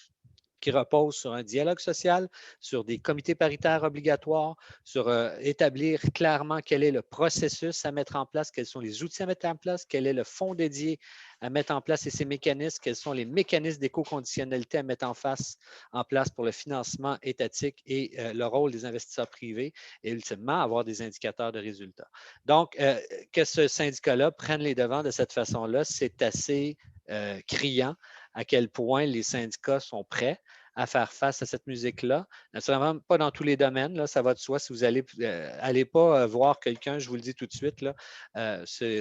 qui repose sur un dialogue social, sur des comités paritaires obligatoires, sur établir clairement quel est le processus à mettre en place, quels sont les outils à mettre en place, quel est le fonds dédié à mettre en place et ces mécanismes, quels sont les mécanismes d'éco-conditionnalité à mettre en place pour le financement étatique et le rôle des investisseurs privés et ultimement avoir des indicateurs de résultats. Donc, que ce syndicat-là prenne les devants de cette façon-là, c'est assez criant à quel point les syndicats sont prêts à faire face à cette musique-là. Naturellement, pas dans tous les domaines, là, ça va de soi. Si vous allez pas voir quelqu'un, je vous le dis tout de suite, là,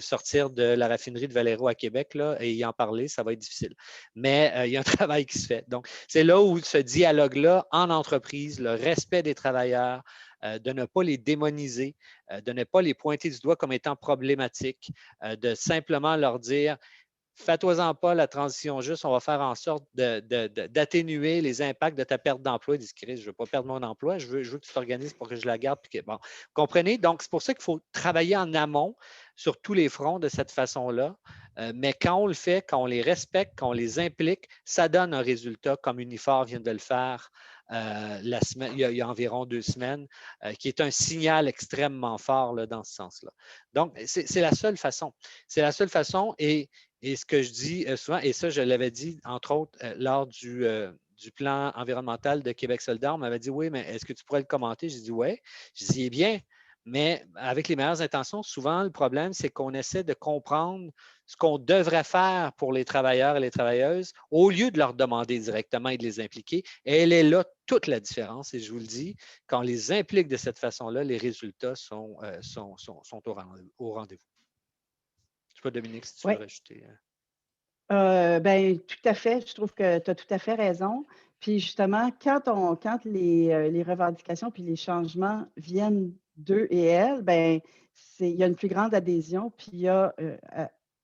sortir de la raffinerie de Valero à Québec là, et y en parler, ça va être difficile. Mais il y a un travail qui se fait. Donc, c'est là où ce dialogue-là en entreprise, le respect des travailleurs, de ne pas les démoniser, de ne pas les pointer du doigt comme étant problématiques, de simplement leur dire fais-toi-en pas, la transition juste, on va faire en sorte d'atténuer les impacts de ta perte d'emploi. Ils disent, Chris, je ne veux pas perdre mon emploi, je veux que tu t'organises pour que je la garde. Puis bon, comprenez? Donc, c'est pour ça qu'il faut travailler en amont sur tous les fronts de cette façon-là. Mais quand on le fait, quand on les respecte, quand on les implique, ça donne un résultat comme Uniphar vient de le faire il y a environ 2 semaines, qui est un signal extrêmement fort là, dans ce sens-là. Donc, c'est la seule façon. C'est la seule façon et ce que je dis souvent, et ça, je l'avais dit, entre autres, lors du plan environnemental de Québec solidaire, on m'avait dit, oui, mais est-ce que tu pourrais le commenter? J'ai dit, oui. J'ai dit, eh bien, mais avec les meilleures intentions, souvent, le problème, c'est qu'on essaie de comprendre ce qu'on devrait faire pour les travailleurs et les travailleuses au lieu de leur demander directement et de les impliquer. Et elle est là toute la différence. Et je vous le dis, quand on les implique de cette façon-là, les résultats sont au rendez-vous. Je ne sais pas, Dominique, si tu veux rajouter. Ben, tout à fait. Je trouve que tu as tout à fait raison. Puis justement, quand les revendications puis les changements viennent d'eux et elles, ben, il y a une plus grande adhésion, puis il y a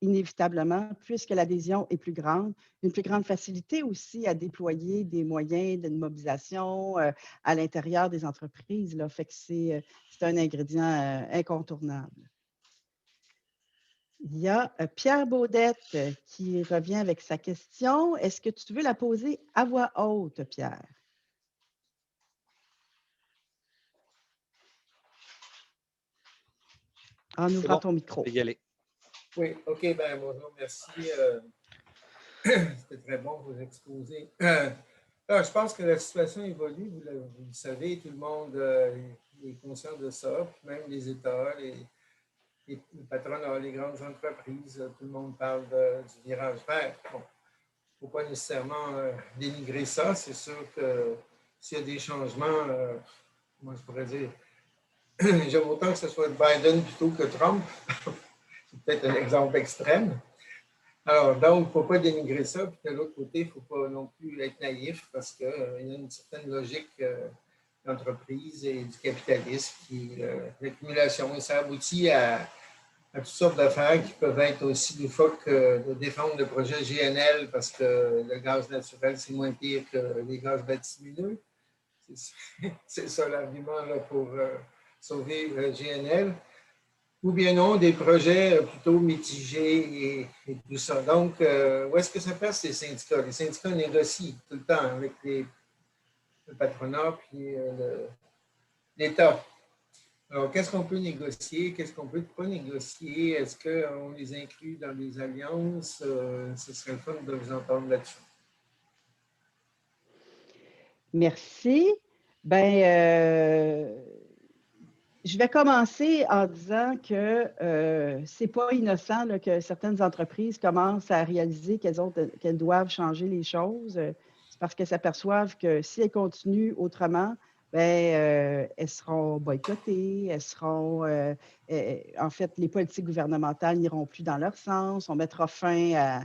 inévitablement, puisque l'adhésion est plus grande, une plus grande facilité aussi à déployer des moyens de mobilisation à l'intérieur des entreprises. Là. Fait que c'est un ingrédient incontournable. Il y a Pierre Baudette qui revient avec sa question. Est-ce que tu veux la poser à voix haute, Pierre? En ouvrant ton micro. Je vais y aller. Oui, OK, ben bonjour, merci. C'était très bon vous exposer. Je pense que la situation évolue, vous le savez, tout le monde est conscient de ça, puis même les États, les patrons, les grandes entreprises, tout le monde parle du virage vert. Bon, il ne faut pas nécessairement dénigrer ça. C'est sûr que s'il y a des changements, moi je pourrais dire, j'aime autant que ce soit Biden plutôt que Trump. C'est peut-être un exemple extrême. Alors, donc, il ne faut pas dénigrer ça. Puis de l'autre côté, il ne faut pas non plus être naïf parce qu'il y a une certaine logique d'entreprise et du capitalisme qui l'accumulation. Et ça aboutit à toutes sortes d'affaires qui peuvent être aussi loufoques de défendre le projet GNL parce que le gaz naturel, c'est moins pire que les gaz bitumineux. C'est ça l'argument pour sauver GNL. Ou bien non, des projets plutôt mitigés et tout ça. Donc, où est-ce que ça passe les syndicats? Les syndicats négocient tout le temps avec le patronat puis l'État. Alors, qu'est-ce qu'on peut négocier? Qu'est-ce qu'on ne peut pas négocier? Est-ce qu'on les inclut dans des alliances? Ce serait le fun de vous entendre là-dessus. Merci. Je vais commencer en disant que ce n'est pas innocent là, que certaines entreprises commencent à réaliser qu'elles doivent changer les choses. C'est parce qu'elles s'aperçoivent que si elles continuent autrement, elles seront boycottées, en fait, les politiques gouvernementales n'iront plus dans leur sens, on mettra fin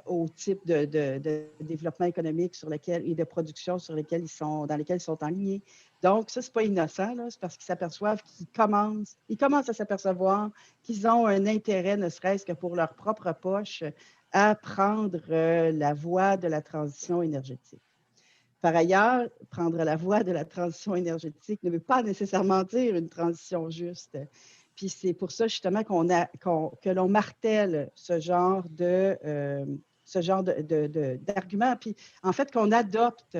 au type de développement économique et de production dans lesquels ils sont alignés. Donc, ça, ce n'est pas innocent, c'est parce qu'ils s'aperçoivent qu'ils commencent à s'apercevoir qu'ils ont un intérêt, ne serait-ce que pour leur propre poche, à prendre la voie de la transition énergétique. Par ailleurs, prendre la voie de la transition énergétique ne veut pas nécessairement dire une transition juste. Puis c'est pour ça justement que l'on martèle ce genre d'argument. Puis en fait, qu'on adopte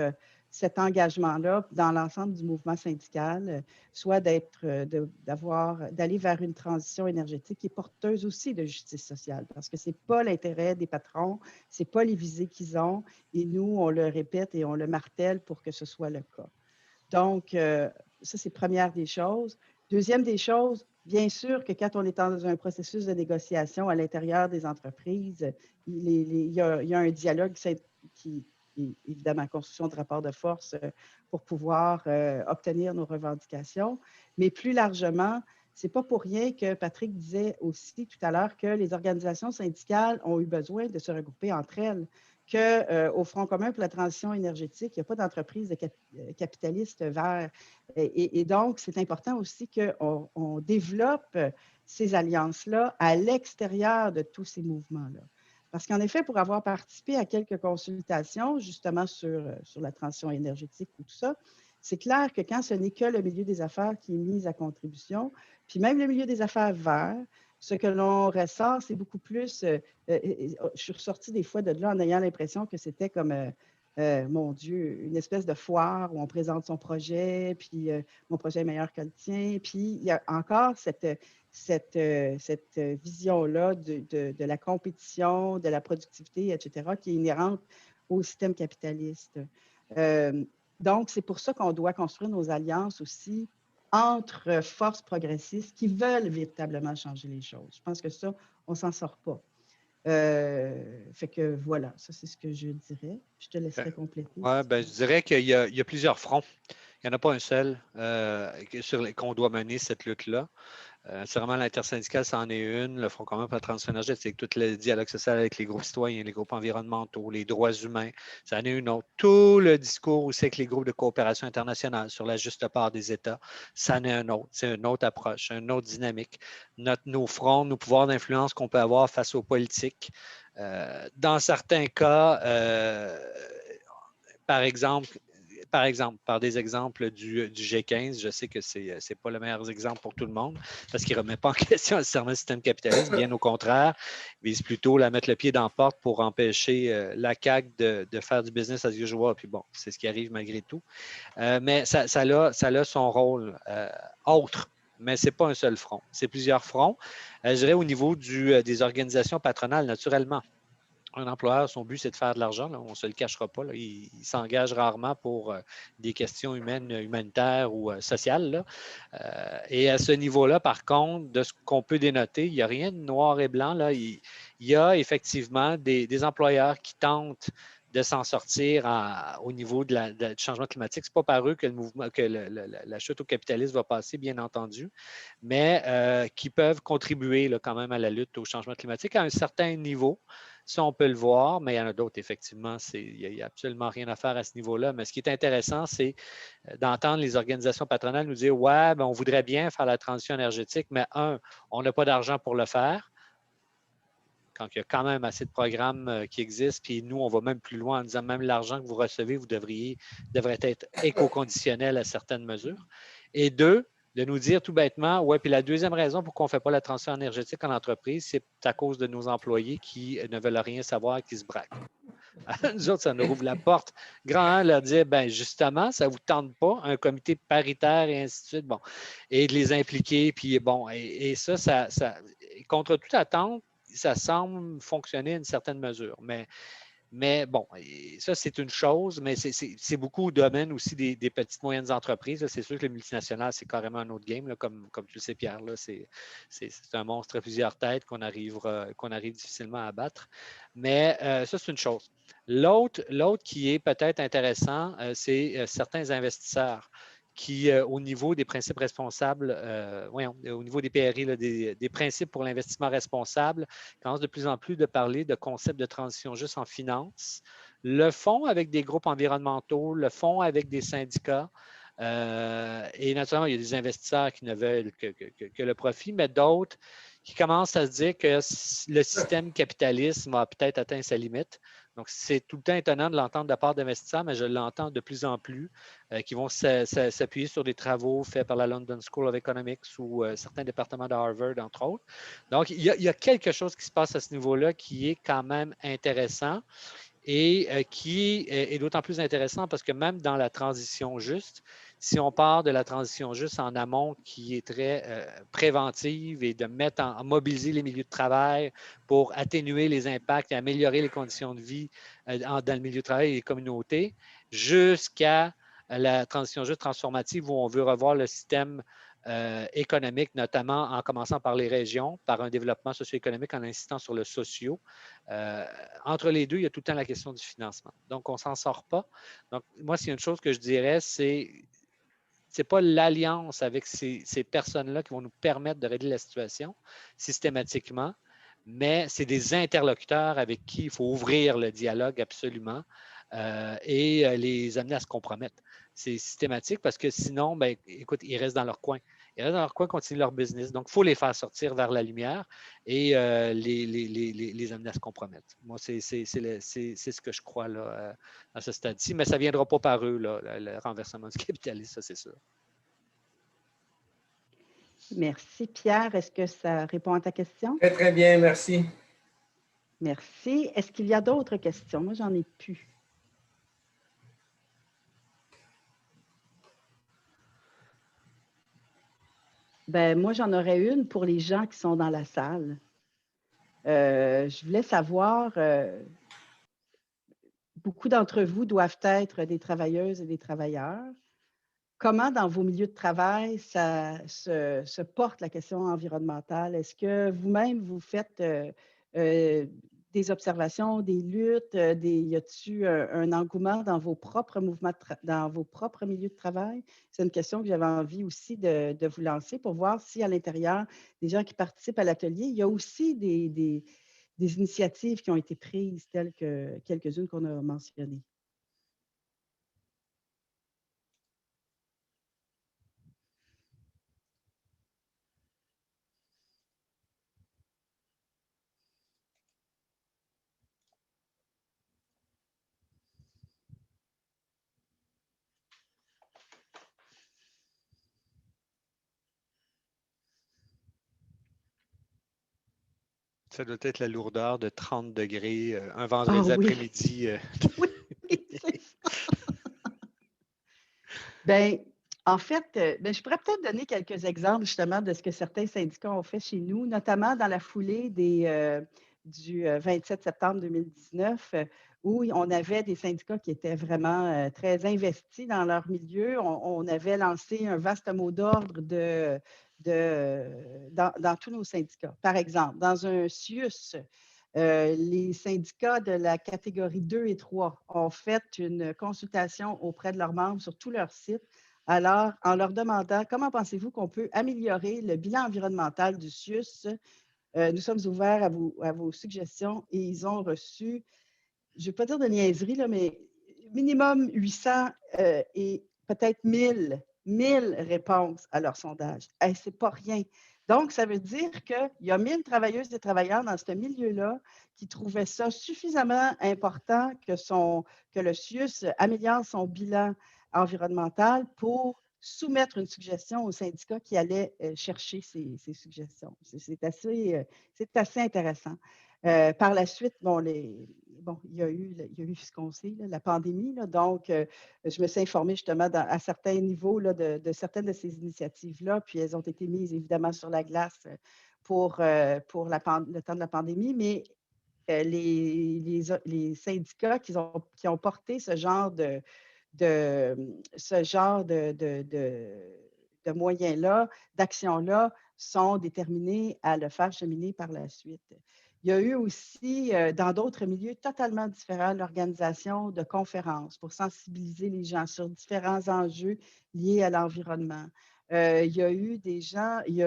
cet engagement-là dans l'ensemble du mouvement syndical, soit d'aller vers une transition énergétique qui est porteuse aussi de justice sociale, parce que ce n'est pas l'intérêt des patrons, ce n'est pas les visées qu'ils ont, et nous, on le répète et on le martèle pour que ce soit le cas. Donc, ça, c'est première des choses. Deuxième des choses, bien sûr que quand on est dans un processus de négociation à l'intérieur des entreprises, il y a un dialogue qui évidemment, construction de rapports de force pour pouvoir obtenir nos revendications. Mais plus largement, ce n'est pas pour rien que Patrick disait aussi tout à l'heure que les organisations syndicales ont eu besoin de se regrouper entre elles, qu'au Front commun pour la transition énergétique, il n'y a pas d'entreprise capitaliste vert. Et donc, c'est important aussi qu'on développe ces alliances-là à l'extérieur de tous ces mouvements-là. Parce qu'en effet, pour avoir participé à quelques consultations justement sur la transition énergétique ou tout ça, c'est clair que quand ce n'est que le milieu des affaires qui est mis à contribution, puis même le milieu des affaires vert, ce que l'on ressort, c'est beaucoup plus… je suis ressortie des fois de là en ayant l'impression que c'était comme… mon Dieu, une espèce de foire où on présente son projet, puis mon projet est meilleur que le tien. Puis il y a encore cette vision-là de la compétition, de la productivité, etc., qui est inhérente au système capitaliste. Donc, c'est pour ça qu'on doit construire nos alliances aussi entre forces progressistes qui veulent véritablement changer les choses. Je pense que ça, on ne s'en sort pas. Fait que voilà, ça c'est ce que je dirais. Je te laisserai compléter. Oui, je dirais qu'il y a plusieurs fronts. Il n'y en a pas un seul qu'on doit mener cette lutte-là. Sûrement, l'intersyndical, c'en est une. Le Front commun pour la transition énergétique, tout le dialogue social avec les groupes citoyens, les groupes environnementaux, les droits humains, c'en est une autre. Tout le discours aussi avec les groupes de coopération internationale sur la juste part des États, c'en est un autre. C'est une autre approche, une autre dynamique. Nos fronts, nos pouvoirs d'influence qu'on peut avoir face aux politiques. Dans certains cas, par exemple, par des exemples du G15, je sais que ce n'est pas le meilleur exemple pour tout le monde parce qu'il ne remet pas en question nécessairement le système capitaliste, bien au contraire, il vise plutôt à mettre le pied dans la porte pour empêcher la CAQ de faire du business as usual. Puis bon, c'est ce qui arrive malgré tout. Mais ça a son rôle autre. Mais ce n'est pas un seul front, c'est plusieurs fronts. Je dirais au niveau des organisations patronales, naturellement. Un employeur, son but, c'est de faire de l'argent. On ne se le cachera pas. Là. Il s'engage rarement pour des questions humanitaires ou sociales. Là. Et à ce niveau-là, par contre, de ce qu'on peut dénoter, il n'y a rien de noir et blanc. Là. Il y a effectivement des employeurs qui tentent de s'en sortir au niveau du changement climatique. Ce n'est pas par eux que, la chute au capitalisme va passer, bien entendu, mais qui peuvent contribuer là, quand même à la lutte au changement climatique à un certain niveau. Ça, on peut le voir, mais il y en a d'autres, effectivement. Il n'y a absolument rien à faire à ce niveau-là. Mais ce qui est intéressant, c'est d'entendre les organisations patronales nous dire ouais, ben, on voudrait bien faire la transition énergétique, mais on n'a pas d'argent pour le faire. Quand il y a quand même assez de programmes qui existent, puis nous, on va même plus loin en disant même l'argent que vous recevez, devrait être éco-conditionnel à certaines mesures. Et deux, de nous dire tout bêtement, ouais, puis la deuxième raison pour qu'on ne fait pas la transition énergétique en entreprise, c'est à cause de nos employés qui ne veulent rien savoir et qui se braquent. Nous autres, ça nous ouvre la porte grand leur dire, ben justement, ça ne vous tente pas, un comité paritaire et ainsi de suite, bon, et de les impliquer, puis bon, et ça, contre toute attente, ça semble fonctionner à une certaine mesure, mais bon, ça, c'est une chose, mais c'est beaucoup au domaine aussi des petites moyennes entreprises. C'est sûr que les multinationales, c'est carrément un autre game, là, comme tu le sais, Pierre. C'est un monstre à plusieurs têtes qu'on arrive difficilement à battre. Mais ça, c'est une chose. L'autre qui est peut-être intéressant, c'est certains investisseurs qui, au niveau des principes responsables, au niveau des PRI, là, des principes pour l'investissement responsable, commencent de plus en plus de parler de concepts de transition juste en finance, le font avec des groupes environnementaux, le font avec des syndicats. Et naturellement, il y a des investisseurs qui ne veulent que le profit, mais d'autres qui commencent à se dire que le système capitaliste va peut-être atteindre sa limite. Donc, c'est tout le temps étonnant de l'entendre de la part d'investisseurs, mais je l'entends de plus en plus, qui vont s'appuyer sur des travaux faits par la London School of Economics ou certains départements de Harvard, entre autres. Donc, il y a quelque chose qui se passe à ce niveau-là qui est quand même intéressant et qui est d'autant plus intéressant parce que même dans la transition juste, si on part de la transition juste en amont qui est très préventive et de mettre en mobiliser les milieux de travail pour atténuer les impacts et améliorer les conditions de vie dans le milieu de travail et les communautés, jusqu'à la transition juste transformative où on veut revoir le système économique, notamment en commençant par les régions, par un développement socio-économique en insistant sur le socio. Entre les deux, il y a tout le temps la question du financement. Donc, on ne s'en sort pas. Donc, moi, s'il y a une chose que je dirais, c'est pas l'alliance avec ces personnes-là qui vont nous permettre de régler la situation systématiquement, mais c'est des interlocuteurs avec qui il faut ouvrir le dialogue absolument et les amener à se compromettre. C'est systématique parce que sinon, ben, écoute, ils restent dans leur coin. Ils restent dans leur coin, continuent leur business. Donc, il faut les faire sortir vers la lumière et les amener à se compromettre. Moi, c'est ce que je crois là, à ce stade-ci, mais ça ne viendra pas par eux, là, le renversement du capitalisme, ça, c'est sûr. Merci, Pierre. Est-ce que ça répond à ta question? Très, très bien, merci. Merci. Est-ce qu'il y a d'autres questions? Moi, j'en ai plus. Ben, moi, j'en aurais une pour les gens qui sont dans la salle. Je voulais savoir, beaucoup d'entre vous doivent être des travailleuses et des travailleurs. Comment, dans vos milieux de travail, ça se porte la question environnementale? Est-ce que vous-même, vous faites des observations, des luttes, y a-t-il un engouement dans vos propres mouvements, dans vos propres milieux de travail? C'est une question que j'avais envie aussi de vous lancer pour voir si à l'intérieur des gens qui participent à l'atelier, il y a aussi des initiatives qui ont été prises, telles que quelques-unes qu'on a mentionnées. Ça doit être la lourdeur de 30 degrés un Ah vendredi oui, après-midi. oui, c'est ça. Bien, en fait, je pourrais peut-être donner quelques exemples justement de ce que certains syndicats ont fait chez nous, notamment dans la foulée du 27 septembre 2019, où on avait des syndicats qui étaient vraiment très investis dans leur milieu. On avait lancé un vaste mot d'ordre dans tous nos syndicats. Par exemple, dans un CIUS, les syndicats de la catégorie 2 et 3 ont fait une consultation auprès de leurs membres sur tout leur site, alors en leur demandant comment pensez-vous qu'on peut améliorer le bilan environnemental du CIUS. Nous sommes ouverts à vos suggestions et ils ont reçu, je ne vais pas dire de niaiserie, là, mais minimum 800 et peut-être 1000 réponses à leur sondage. Hey, ce n'est pas rien. Donc, ça veut dire qu'il y a 1000 travailleuses et travailleurs dans ce milieu-là qui trouvaient ça suffisamment important que le CIUS améliore son bilan environnemental pour soumettre une suggestion au syndicat qui allait chercher ces suggestions. C'est assez intéressant. Par la suite, il y a eu ce qu'on sait, là, la pandémie. Là, donc, je me suis informée justement à certains niveaux là, de certaines de ces initiatives-là, puis elles ont été mises évidemment sur la glace pour le temps de la pandémie, mais les syndicats qui ont porté ce genre de moyens-là, d'actions-là, sont déterminés à le faire cheminer par la suite. Il y a eu aussi, dans d'autres milieux totalement différents, l'organisation de conférences pour sensibiliser les gens sur différents enjeux liés à l'environnement. Il y a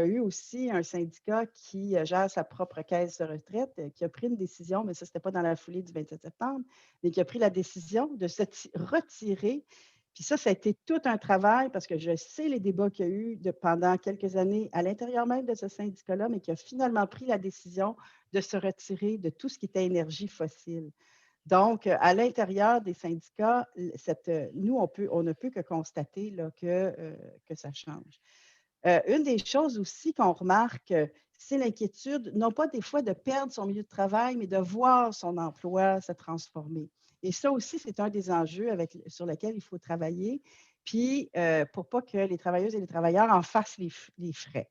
eu aussi un syndicat qui gère sa propre caisse de retraite, qui a pris une décision, mais ça, ce n'était pas dans la foulée du 27 septembre, mais qui a pris la décision de se retirer. Puis ça a été tout un travail parce que je sais les débats qu'il y a eu pendant quelques années à l'intérieur même de ce syndicat-là, mais qui a finalement pris la décision de se retirer de tout ce qui était énergie fossile. Donc, à l'intérieur des syndicats, nous, on ne peut que constater là, que ça change. Une des choses aussi qu'on remarque, c'est l'inquiétude, non pas des fois de perdre son milieu de travail, mais de voir son emploi se transformer. Et ça aussi, c'est un des enjeux sur lesquels il faut travailler, puis pour pas que les travailleuses et les travailleurs en fassent les frais.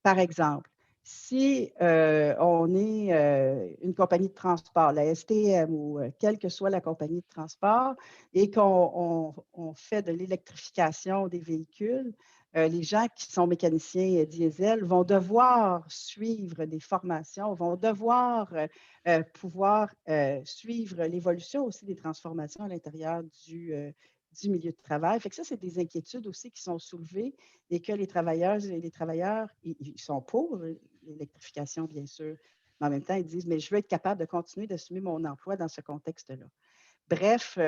Par exemple, si on est une compagnie de transport, la STM ou quelle que soit la compagnie de transport, et qu'on fait de l'électrification des véhicules, les gens qui sont mécaniciens diesel vont devoir suivre des formations, vont devoir pouvoir suivre l'évolution aussi des transformations à l'intérieur du milieu de travail. Fait que ça, c'est des inquiétudes aussi qui sont soulevées et que les travailleuses et les travailleurs, ils sont pour l'électrification, bien sûr, mais en même temps, ils disent, mais je veux être capable de continuer d'assumer mon emploi dans ce contexte-là. Bref,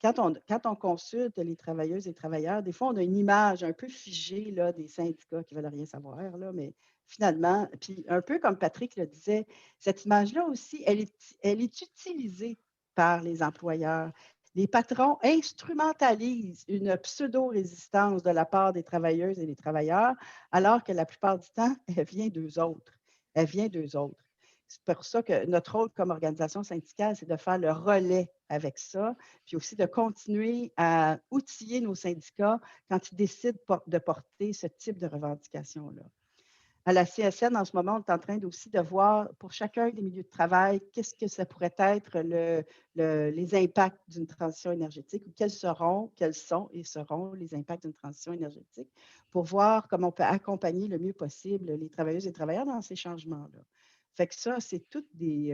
quand on consulte les travailleuses et travailleurs, des fois, on a une image un peu figée là, des syndicats qui ne veulent rien savoir, là, mais finalement, puis un peu comme Patrick le disait, cette image-là aussi, elle est utilisée par les employeurs. Les patrons instrumentalisent une pseudo-résistance de la part des travailleuses et des travailleurs, alors que la plupart du temps, elle vient d'eux autres. Elle vient d'eux autres. C'est pour ça que notre rôle comme organisation syndicale, c'est de faire le relais avec ça, puis aussi de continuer à outiller nos syndicats quand ils décident de porter ce type de revendication-là. À la CSN, en ce moment, on est en train aussi de voir pour chacun des milieux de travail, qu'est-ce que ça pourrait être les impacts d'une transition énergétique ou quels sont et seront les impacts d'une transition énergétique pour voir comment on peut accompagner le mieux possible les travailleuses et travailleurs dans ces changements-là. Fait que ça, c'est toutes des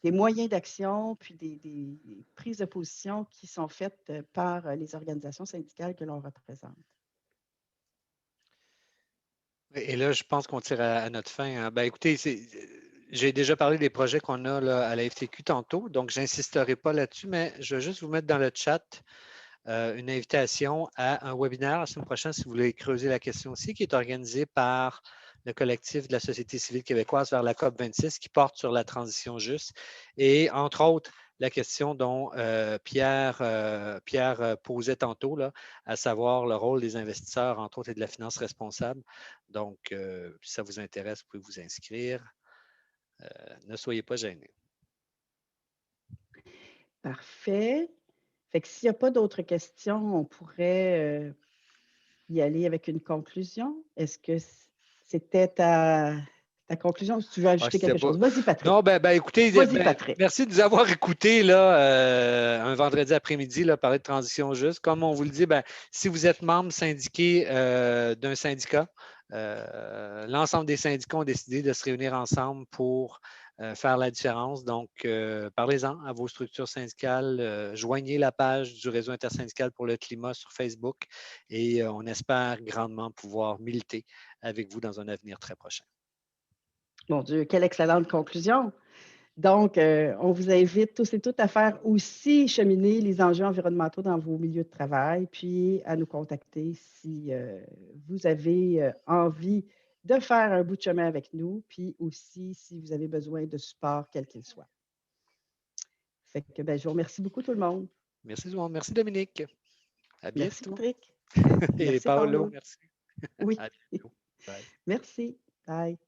moyens d'action, puis des prises de position qui sont faites par les organisations syndicales que l'on représente. Et là, je pense qu'on tire à notre fin. Hein. Ben, écoutez, j'ai déjà parlé des projets qu'on a là, à la FTQ tantôt, donc je n'insisterai pas là-dessus, mais je vais juste vous mettre dans le chat une invitation à un webinaire la semaine prochaine, si vous voulez creuser la question aussi, qui est organisé par le collectif de la société civile québécoise vers la COP26, qui porte sur la transition juste. Et entre autres, la question dont Pierre posait tantôt, là, à savoir le rôle des investisseurs, entre autres, et de la finance responsable. Donc, si ça vous intéresse, vous pouvez vous inscrire. Ne soyez pas gênés. Parfait. Fait que s'il n'y a pas d'autres questions, on pourrait y aller avec une conclusion. Est-ce que c'était ta conclusion ou si tu veux ajouter quelque chose? Vas-y, Patrick. Non, écoutez, Patrick. Merci de nous avoir écoutés là, un vendredi après-midi, là, parler de transition juste. Comme on vous le dit, si vous êtes membre syndiqué d'un syndicat, l'ensemble des syndicats ont décidé de se réunir ensemble pour faire la différence. Donc, parlez-en à vos structures syndicales, joignez la page du réseau intersyndical pour le climat sur Facebook et on espère grandement pouvoir militer avec vous dans un avenir très prochain. Mon Dieu, quelle excellente conclusion. Donc, on vous invite tous et toutes à faire aussi cheminer les enjeux environnementaux dans vos milieux de travail, puis à nous contacter si vous avez envie de faire un bout de chemin avec nous, puis aussi si vous avez besoin de support, quel qu'il soit. Fait que, je vous remercie beaucoup tout le monde. Merci tout le monde. Merci Dominique. À bientôt. Merci Patrick. Et Merci Paolo, Paolo. merci. Oui. À bientôt. Bye. Merci. Bye.